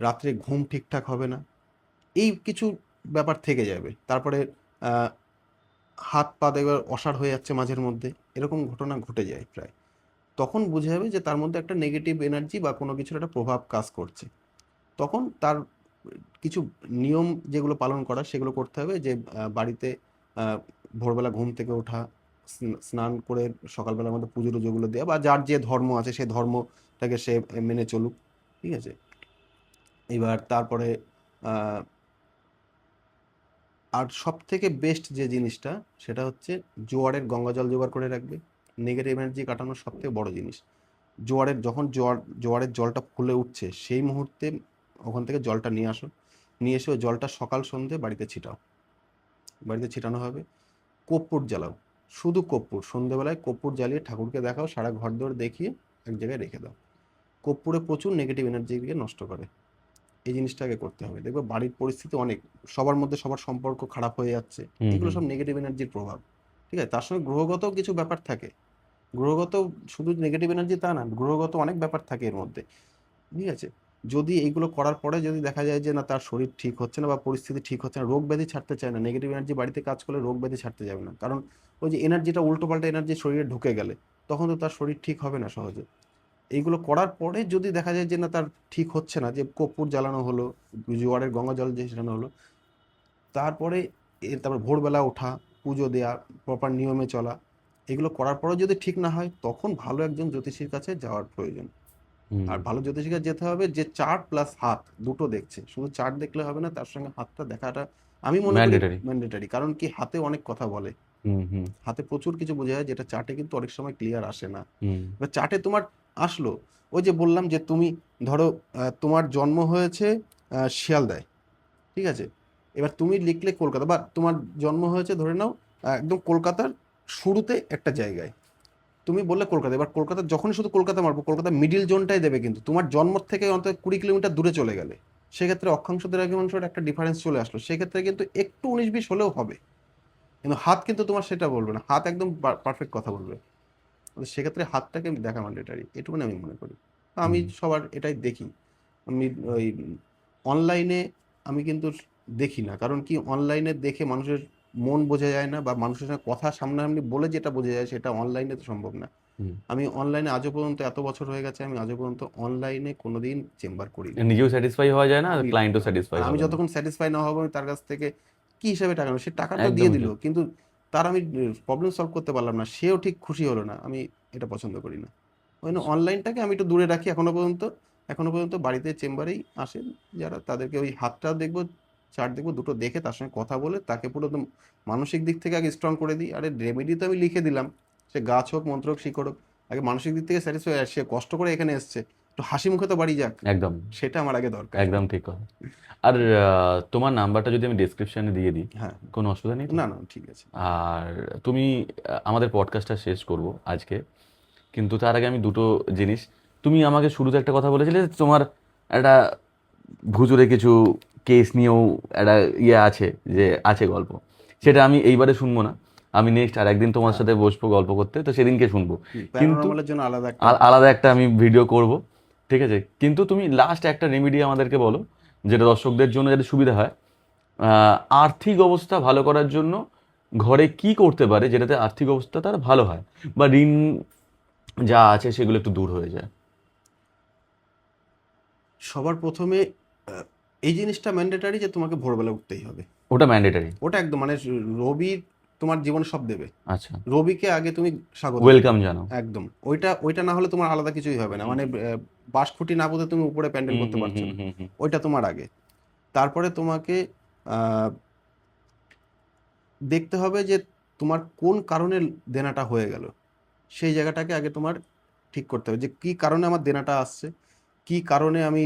রাত্রে ঘুম ঠিকঠাক হবে না, এই কিছু ব্যাপার থেকে যাবে। তারপরে আহ, হাত পা দেখবে অসাড় হয়ে যাচ্ছে মাঝের মধ্যে, এরকম ঘটনা ঘটে যায় প্রায়। তখন বোঝা যাবে যে তার মধ্যে একটা নেগেটিভ এনার্জি বা কোনো কিছুর একটা প্রভাব কাজ করছে। তখন তার কিছু নিয়ম যেগুলো পালন করা সেগুলো করতে হবে, যে বাড়িতে আহ, ভোরবেলা ঘুম থেকে ওঠা, স্নান করে সকালবেলার মধ্যে পুজো টুজোগুলো দেওয়া, বা যার যে ধর্ম আছে সেই ধর্মটাকে সে মেনে চলুক, ঠিক আছে। এবার তারপরে আহ, আর সব থেকে বেস্ট যে জিনিসটা সেটা হচ্ছে জোয়ারের গঙ্গা জল জোগাড় করে রাখবে। নেগেটিভ এনার্জি কাটানোর সব থেকে বড় জিনিস জোয়ারের, যখন জোয়ারের জলটা ফুলে উঠছে সেই মুহূর্তে ওখান থেকে জলটা নিয়ে আসো, নিয়ে এসে ওই জলটা সকাল সন্ধে বাড়িতে ছিটাও, বাড়িতে ছিটানো হবে। কর্পূর জ্বালাও, শুধু কর্পূর, সন্ধেবেলায় কর্পূর জ্বালিয়ে ঠাকুরকে দেখাও, সারা ঘর দোর দেখিয়ে এক জায়গায় রেখে দাও। কর্পূরে প্রচুর নেগেটিভ এনার্জিকে নষ্ট করে, এই জিনিসটাকে করতে হবে। দেখবে বাড়ির পরিস্থিতি অনেক, সবার মধ্যে সবার সম্পর্ক খারাপ হয়ে যাচ্ছে, হুম এগুলো হুম সব নেগেটিভ এনার্জির প্রভাব। ঠিক আছে, তার সঙ্গে গ্রহগত কিছু ব্যাপার থাকে, গ্রহগত, শুধু নেগেটিভ এনার্জি তা না, গ্রহগত অনেক ব্যাপার থাকে এর মধ্যে, ঠিক আছে। যদি এইগুলো করার পরে যদি দেখা যায় যে না তার শরীর ঠিক হচ্ছে না বা পরিস্থিতি ঠিক হচ্ছে না, রোগ ব্যাধি ছাড়তে চায় না, নেগেটিভ এনার্জি বাড়িতে কাজ করলে রোগ ব্যাধি ছাড়তে যাবে না, কারণ ওই যে এনার্জিটা উল্টোপাল্টা এনার্জি শরীরে ঢুকে গেলে তখন তো তার শরীর ঠিক হবে না সহজে। এইগুলো করার পরে যদি দেখা যায় যে না তার ঠিক হচ্ছে না, যে কর্পূর জ্বালানো হলো, জোয়ারের গঙ্গা জল যে ছেটানো হলো, তারপরে তারপর ভোরবেলা ওঠা, পুজো দেওয়া, প্রপার নিয়মে চলা, এগুলো করার পরেও যদি ঠিক না হয় তখন ভালো একজন জ্যোতিষীর কাছে যাওয়ার প্রয়োজন। হুম। আর ভালো জ্যোতিষীর কাছে যেতে হবে যে চার্ট প্লাস হাত দুটো দেখছে, শুধু চার্ট দেখলে হবে না, তার সঙ্গে হাতটা দেখাটা আমি মনে করি ম্যান্ডেটারি। ম্যান্ডেটারি। কারণ কি, হাতে অনেক কথা বলে, হুম হুম হাতে প্রচুর কিছু বোঝা যায় যেটা চার্টে কিন্তু অনেক সময় ক্লিয়ার আসে না। হুম এবার চার্টে তোমার আসলো, ওই যে বললাম যে তুমি ধরো তোমার জন্ম হয়েছে শিয়ালদায়, ঠিক আছে। এবার তুমি লিখলে কলকাতা, বা তোমার জন্ম হয়েছে ধরে নাও একদম কলকাতার শুরুতে একটা জায়গায়, তুমি বললে কলকাতা, এবার কলকাতা যখনই শুধু কলকাতা মারবো, কলকাতা মিডিল জোনটাই দেবে, কিন্তু তোমার জন্ম থেকে অন্তত 20 কিলোমিটার দূরে চলে গেলে সেক্ষেত্রে অক্ষাংশ দ্রাঘিমাংশের একটা ডিফারেন্স চলে আসলো, সেক্ষেত্রে কিন্তু একটু 19-20 হলেও হবে, কিন্তু হাত কিন্তু তোমার সেটা বলবে না, হাত একদম পারফেক্ট কথা বলবে। তো সেক্ষেত্রে হাতটাকে দেখা ম্যান্ডেটারি, এটুকুনি আমি মনে করি। আমি হুম সবার এটাই দেখি। আমি ওই অনলাইনে আমি কিন্তু দেখি না, কারণ কি অনলাইনে দেখে মানুষের মন বোঝা যায় না, বা মানুষের সঙ্গে কথা সামনাসামনি বলে যেটা বোঝা যায় সেটা অনলাইনে তো সম্ভব না। হুম। আমি অনলাইনে আজও পর্যন্ত, এত বছর হয়ে গেছে, আমি আজও পর্যন্ত অনলাইনে কোনোদিন চেম্বার করিনি। নিজেও স্যাটিসফাই হওয়া যায় না, আর আমি ক্লায়েন্টও স্যাটিসফাই আমি হবে না। যতক্ষণ স্যাটিসফাই না হবো আমি তার কাছ থেকে কি হিসাবে টাকা নেবো, সে টাকাটা দিয়ে একদমই দিল ঠিক। কিন্তু তার আমি প্রবলেম সলভ করতে পারলাম না, সেও ঠিক খুশি হলো না, আমি এটা পছন্দ করি না। ওই জন্য অনলাইনটাকে আমি একটু দূরে রাখি এখনো পর্যন্ত। এখনো পর্যন্ত বাড়িতে চেম্বারেই আসেন যারা, তাদেরকে ওই হাতটা দেখবো, চার্ট দেখবো, দুটো দেখে তার সঙ্গে কথা বলে তাকে পুরো একদম মানসিক দিক থেকে আগে স্ট্রং করে দিই। আরে রেমেডি তো আমি লিখে দিলাম, সে গাছ হোক মন্ত্র হোক শিকড় হোক, আগে মানসিক দিক থেকে স্যাটিসফাই, সে কষ্ট করে এখানে এসছে, একটু হাসি মুখে তো বাড়ি যাক, একদম। সেটা আমার আগে দরকার। একদম ঠিক কথা। আর তোমার নাম্বারটা যদি আমি ডেসক্রিপশনে দিয়ে দিই, হ্যাঁ, কোনো অসুবিধা নেই তো? না না ঠিক আছে। আর তুমি আমাদের পডকাস্টটা শেষ করব আজকে, কিন্তু তার আগে আমি দুটো জিনিস, তুমি আমাকে শুরুতে একটা কথা বলেছিলে যে তোমার একটা ভুতুরে কিছু কেস নিয়েও একটা ইয়ে আছে, যে আছে গল্প, সেটা আমি এইবারে শুনবো না, আমি নেক্সট আর একদিন তোমার হ্যাঁ, সাথে বসবো গল্প করতে, তো সেদিনকে শুনবো। কিন্তু প্যারানর্মালের জন্য আলাদা একটা আলাদা একটা আমি ভিডিও করব, ঠিক আছে। কিন্তু তুমি লাস্ট একটা রেমেডি আমাদেরকে বলো, যেটা দর্শকদের জন্য যাতে সুবিধা হয়। আর্থিক অবস্থা ভালো করার জন্য ঘরে কি করতে পারে যেটাতে আর্থিক অবস্থা তার ভালো হয়, বা ঋণ যা আছে সেগুলো একটু দূর হয়ে যায়? সবার প্রথমে আহ, এই জিনিসটা ম্যান্ডেটারি যে তোমাকে ভোরবেলা উঠতেই হবে, ওটা ম্যান্ডেটারি? ওটা একদম মানে রবি তোমার জীবন সব দেবে, আচ্ছা। রবিকে আগে তুমি স্বাগত ওয়েলকাম জানাও। জানাও। একদম, ওইটা ওইটা না হলে তোমার আলাদা কিছুই হবে না, হুম মানে বাঁশখুঁটি না পুঁতে তুমি উপরে প্যান্ডেল হুম করতে হুম পারছো হুম না, হুম হুম। ওইটা তোমার আগে। তারপরে তোমাকে আহ, দেখতে হবে যে তোমার কোন কারণে দেনাটা হয়ে গেল, সেই জায়গাটাকে আগে তোমার ঠিক করতে হবে যে কি কারণে আমার দেনাটা আসছে, কি কারণে আমি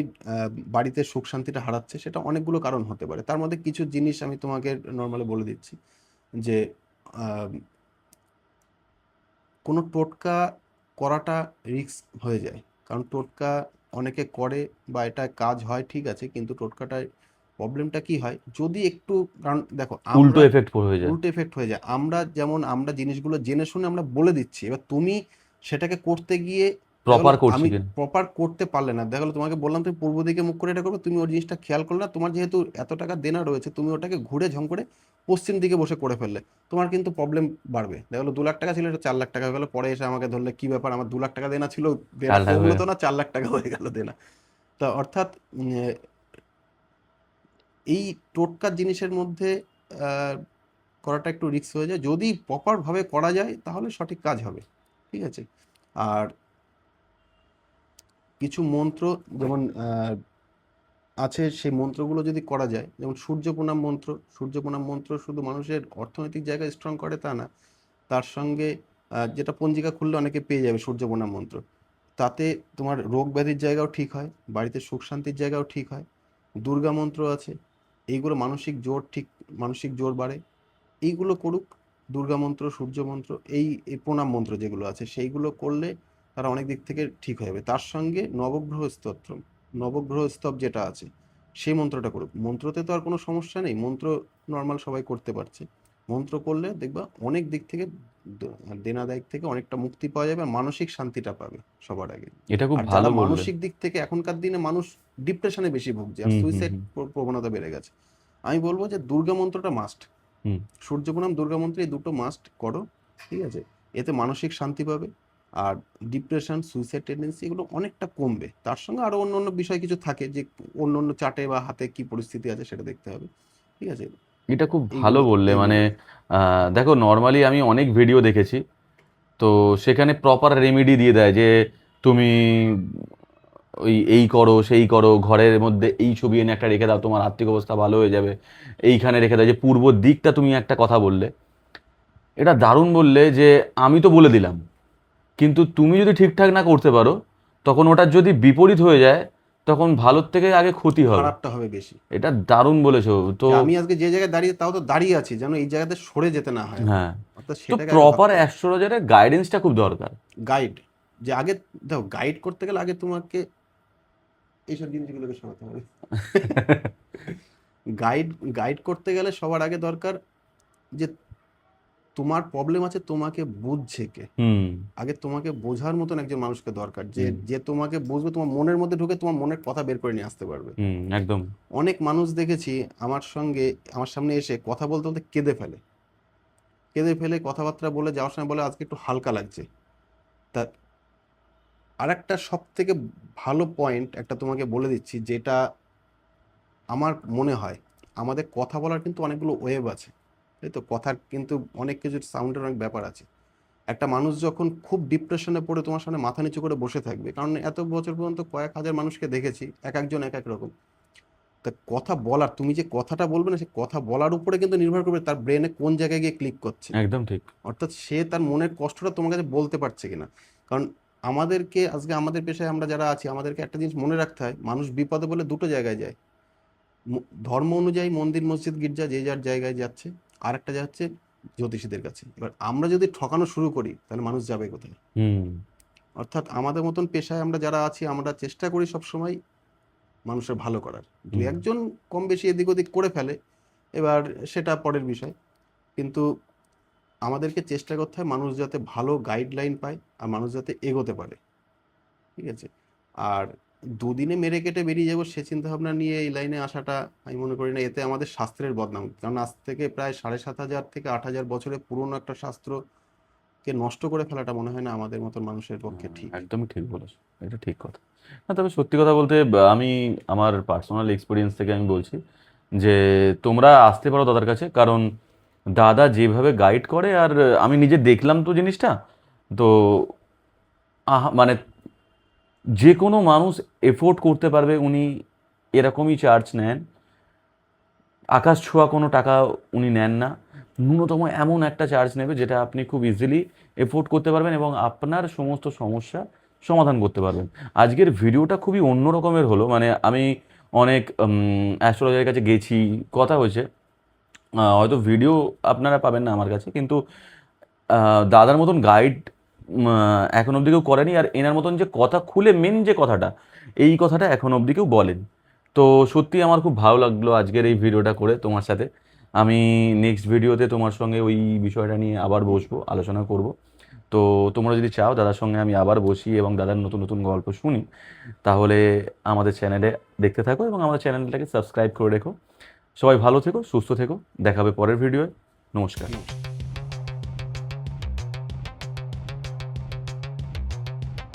বাড়িতে সুখ শান্তিটা হারাচ্ছে। সেটা অনেকগুলো কারণ হতে পারে, তার মধ্যে কিছু জিনিস আমি তোমাকে নর্মালি বলে দিচ্ছি যে আহ, কোনো টোটকা করাটা রিস্ক হয়ে যায়। কারণ টোটকা অনেকে করে বা এটা কাজ হয় ঠিক আছে, কিন্তু টোটকাটায় প্রবলেমটা কি হয় যদি একটু, কারণ দেখো উল্টো আমরা এফেক্ট হয়ে যায়। উল্টো এফেক্ট হয়ে যায়। আমরা যেমন আমরা জিনিসগুলো জেনে শুনে আমরা বলে দিচ্ছি, এবার তুমি সেটাকে করতে গিয়ে দেখা গেলো প্রপার করছি আমি কিনা। প্রপার করতে পারলে না, দেখা গেলো তোমাকে বললাম তুমি পূর্ব দিকে মুখ করে এটা করবে, তুমি ওই জিনিসটা খেয়াল করলে না, তোমার যেহেতু এত টাকা দেনা রয়েছে তুমি ওটাকে ঘুরে ঝম করে পশ্চিম দিকে বসে করে ফেললে, তোমার কিন্তু প্রবলেম বাড়বে। দেখা গেলো 2 লাখ টাকা ছিল, এটা 4 লাখ টাকা হয়ে গেলো, পরে এসে আমাকে ধরলে কি ব্যাপার, আমার 2 লাখ টাকা দেনা ছিল, দেনা 4 লাখ কমলো হয়ে। তো না, 4 লাখ টাকা হয়ে গেল দেনা। তা অর্থাৎ এই টোটকার জিনিসের মধ্যে আহ, করাটা একটু রিস্ক হয়ে যায়। যদি প্রপারভাবে করা যায় তাহলে সঠিক কাজ হবে, ঠিক আছে। আর কিছু মন্ত্র যেমন আছে, সেই মন্ত্রগুলো যদি করা যায়, যেমন সূর্য প্রণাম মন্ত্র। সূর্য প্রণাম মন্ত্র শুধু মানুষের অর্থনৈতিক জায়গায় স্ট্রং করে তা না, তার সঙ্গে যেটা পঞ্জিকা খুললে অনেকে পেয়ে যাবে সূর্য প্রণাম মন্ত্র, তাতে তোমার রোগ ব্যাধির জায়গাও ঠিক হয়, বাড়িতে সুখ শান্তির জায়গাও ঠিক হয়। দুর্গা মন্ত্র আছে, এইগুলো মানসিক জোর ঠিক, মানসিক জোর বাড়ে। এইগুলো করুক, দুর্গা মন্ত্র, সূর্য মন্ত্র, এই প্রণাম মন্ত্র যেগুলো আছে সেইগুলো করলে তারা অনেক দিক থেকে ঠিক হয়ে যাবে। তার সঙ্গে নবগ্রহ স্তোত্র, নবগ্রহ স্তব যেটা আছে সেই মন্ত্রটা করুক। মন্ত্রতে তো আর কোনো সমস্যা নেই, মন্ত্র নর্মাল সবাই করতে পারছে। মন্ত্র করলে দেখবা অনেক দিক থেকে দেনা দায়িত্ব থেকে অনেকটা মুক্তি পাওয়া যাবে, আর মানসিক শান্তিটা পাবে সবার আগে। এটা খুব আর ভালো যারা বললে। মানসিক দিক থেকে এখনকার দিনে মানুষ ডিপ্রেশনে বেশি ভুগছে আর হুম হুম সুইসাইড হুম প্রবণতা বেড়ে গেছে, আমি বলবো যে দুর্গা মন্ত্রটা মাস্ট। হুম। সূর্য প্রণাম, দুর্গা মন্ত্র, এই দুটো মাস্ট করো, ঠিক আছে। এতে মানসিক শান্তি পাবে, আর ডিপ্রেশন, সুইসাইড টেন্ডেন্সি এগুলো অনেকটা কমবে। তার সঙ্গে আরো অন্য অন্য বিষয় কিছু থাকে যে অন্য অন্য চার্টে বা হাতে কি পরিস্থিতি আছে সেটা দেখতে হবে, ঠিক আছে। এটা খুব ভালো এইগুলো বললে, মানে এইগুলো দেখো নর্মালি আমি অনেক ভিডিও দেখেছি, তো সেখানে প্রপার রেমেডি দিয়ে দেয় যে তুমি ওই এই করো সেই করো, ঘরের মধ্যে এই ছবি এনে একটা রেখে দাও, তোমার আর্থিক অবস্থা ভালো হয়ে যাবে। এইখানে রেখে দাও, যে পূর্ব দিকটা তুমি একটা কথা বললে, এটা দারুণ বললে যে আমি তো বলে দিলাম, কিন্তু তুমি যদি ঠিকঠাক না করতে পারো, তখন ওটার যদি বিপরীত হয়ে যায়, তখন ভালোর থেকে আগে ক্ষতি হবে। খারাপটা হবে বেশি। এটা দারুণ বলেছো তো। যে আমি আজকে যে জায়গায় দাঁড়িয়ে, তাও তো দাঁড়িয়ে আছি যেন এই জায়গাতে সরে যেতে না হয় আমার, হ্যাঁ। অর্থাৎ তো সেটাকে আগে প্রপার ভাবতে হবে। অ্যাস্ট্রোলজারের গাইডেন্সটা খুব দরকার। গাইড, যে আগে দেখো গাইড করতে গেলে আগে তোমাকে এইসব জিনিসগুলোকে সরাতে হবে। গাইড গাইড করতে গেলে সবার আগে দরকার যে তোমার প্রবলেম আছে তোমাকে বুঝছে কে। হুম আগে তোমাকে বোঝার মতন একজন মানুষকে দরকার, যে হুম যে তোমাকে বুঝবে, তোমার মনের মধ্যে ঢুকে তোমার মনের কথা বের করে নিয়ে আসতে পারবে। হুম। একদম। অনেক মানুষ দেখেছি আমার সঙ্গে, আমার সামনে এসে কথা বলতে বলতে কেঁদে ফেলে, কেঁদে ফেলে কথাবার্তা বলে যাওয়ার সময় বলে আজকে একটু হালকা লাগছে। তা আরেকটা সব থেকে ভালো পয়েন্ট একটা তোমাকে বলে দিচ্ছি, যেটা আমার মনে হয়, আমাদের কথা বলার কিন্তু অনেকগুলো ওয়েভ আছে, তাই তো, কথার কিন্তু অনেক কিছু সাউন্ডের অনেক ব্যাপার আছে। একটা মানুষ যখন খুব ডিপ্রেশনে পড়ে তোমার সামনে মাথা নিচু করে বসে থাকবে, কারণ এত বছর পর্যন্ত কয়েক হাজার মানুষকে দেখেছি, এক একজন এক এক রকম। তা কথা বলার, তুমি যে কথাটা বলবে না, সে কথা বলার উপরে কিন্তু নির্ভর করবে তার ব্রেনে কোন জায়গায় গিয়ে ক্লিক করছে। একদম ঠিক। অর্থাৎ সে তার মনের কষ্টটা তোমার কাছে বলতে পারছে কিনা। কারণ আমাদেরকে আজকে আমাদের পেশায় আমরা যারা আছি, আমাদেরকে একটা জিনিস মনে রাখতে হয়, মানুষ বিপদে বলে দুটো জায়গায় যায়। ধর্ম অনুযায়ী মন্দির, মসজিদ, গির্জা যে যার জায়গায় যাচ্ছে, আর একটা যাচ্ছে জ্যোতিষীদের কাছে। এবার আমরা যদি ঠকানো শুরু করি তাহলে মানুষ যাবে কোথায়। হুম অর্থাৎ আমাদের মতন পেশায় আমরা যারা আছি, আমরা চেষ্টা করি সবসময় মানুষের ভালো করার। দু হুম একজন কম বেশি এদিক ওদিক করে ফেলে, এবার সেটা পরের বিষয়, কিন্তু আমাদেরকে চেষ্টা করতে হয় মানুষ যাতে ভালো গাইডলাইন পায় আর মানুষ যাতে এগোতে পারে, ঠিক আছে। আর দুদিনে মেরে কেটে বেরিয়ে যাবো সে চিন্তা ভাবনা নিয়ে এই লাইনে আসাটা আমি মনে করি না, এতে আমাদের শাস্ত্রের বদনাম। কারণ আজ থেকে প্রায় 7,500 থেকে 8,000 বছরের পুরনো একটা শাস্ত্রকে নষ্ট করে ফেলাটা মনে হয় না আমাদের মতন মানুষের পক্ষে ঠিক। একদমই ঠিক বলেছো। এটা ঠিক কথা। না, তবে সত্যি কথা বলতে আমি আমার পার্সোনাল এক্সপিরিয়েন্স থেকে আমি বলছি যে তোমরা আসতে পারো দাদার কাছে, কারণ দাদা যেভাবে গাইড করে, আর আমি নিজে দেখলাম তো জিনিসটা, তো মানে যে কোনো মানুষ এফোর্ড করতে পারবে, উনি এরকমই চার্জ নেন। আকাশ ছোঁয়া কোনো টাকা উনি নেন না। ন্যূনতম এমন একটা চার্জ নেবে যেটা আপনি খুব ইজিলি এফোর্ড করতে পারবেন এবং আপনার সমস্ত সমস্যা সমাধান করতে পারবেন। আজকের ভিডিওটা খুবই অন্য রকমের হলো, মানে আমি অনেক অ্যাস্ট্রোলজারের কাছে গেছি, কথা হয়েছে, হয়তো ভিডিও আপনারা পাবেন না আমার কাছে, কিন্তু দাদার মতন গাইড এখন অবধি কেউ করেনি। আর এনার মতন যে কথা খুলে মেন যে কথাটা, এই কথাটা এখন অবধি কেউ বলেন। তো সত্যি আমার খুব ভালো লাগলো আজকের এই ভিডিওটা করে তোমার সাথে। আমি নেক্সট ভিডিওতে তোমার সঙ্গে ওই বিষয়টা নিয়ে আবার বসবো, আলোচনা করব। তো তোমরা যদি চাও দাদার সঙ্গে আমি আবার বসি এবং দাদার নতুন নতুন গল্প শুনি, তাহলে আমাদের চ্যানেলে দেখতে থাকো এবং আমাদের চ্যানেলটাকে সাবস্ক্রাইব করে রেখো। সবাই ভালো থেকো, সুস্থ থেকো, দেখাবে পরের ভিডিওয়। নমস্কার।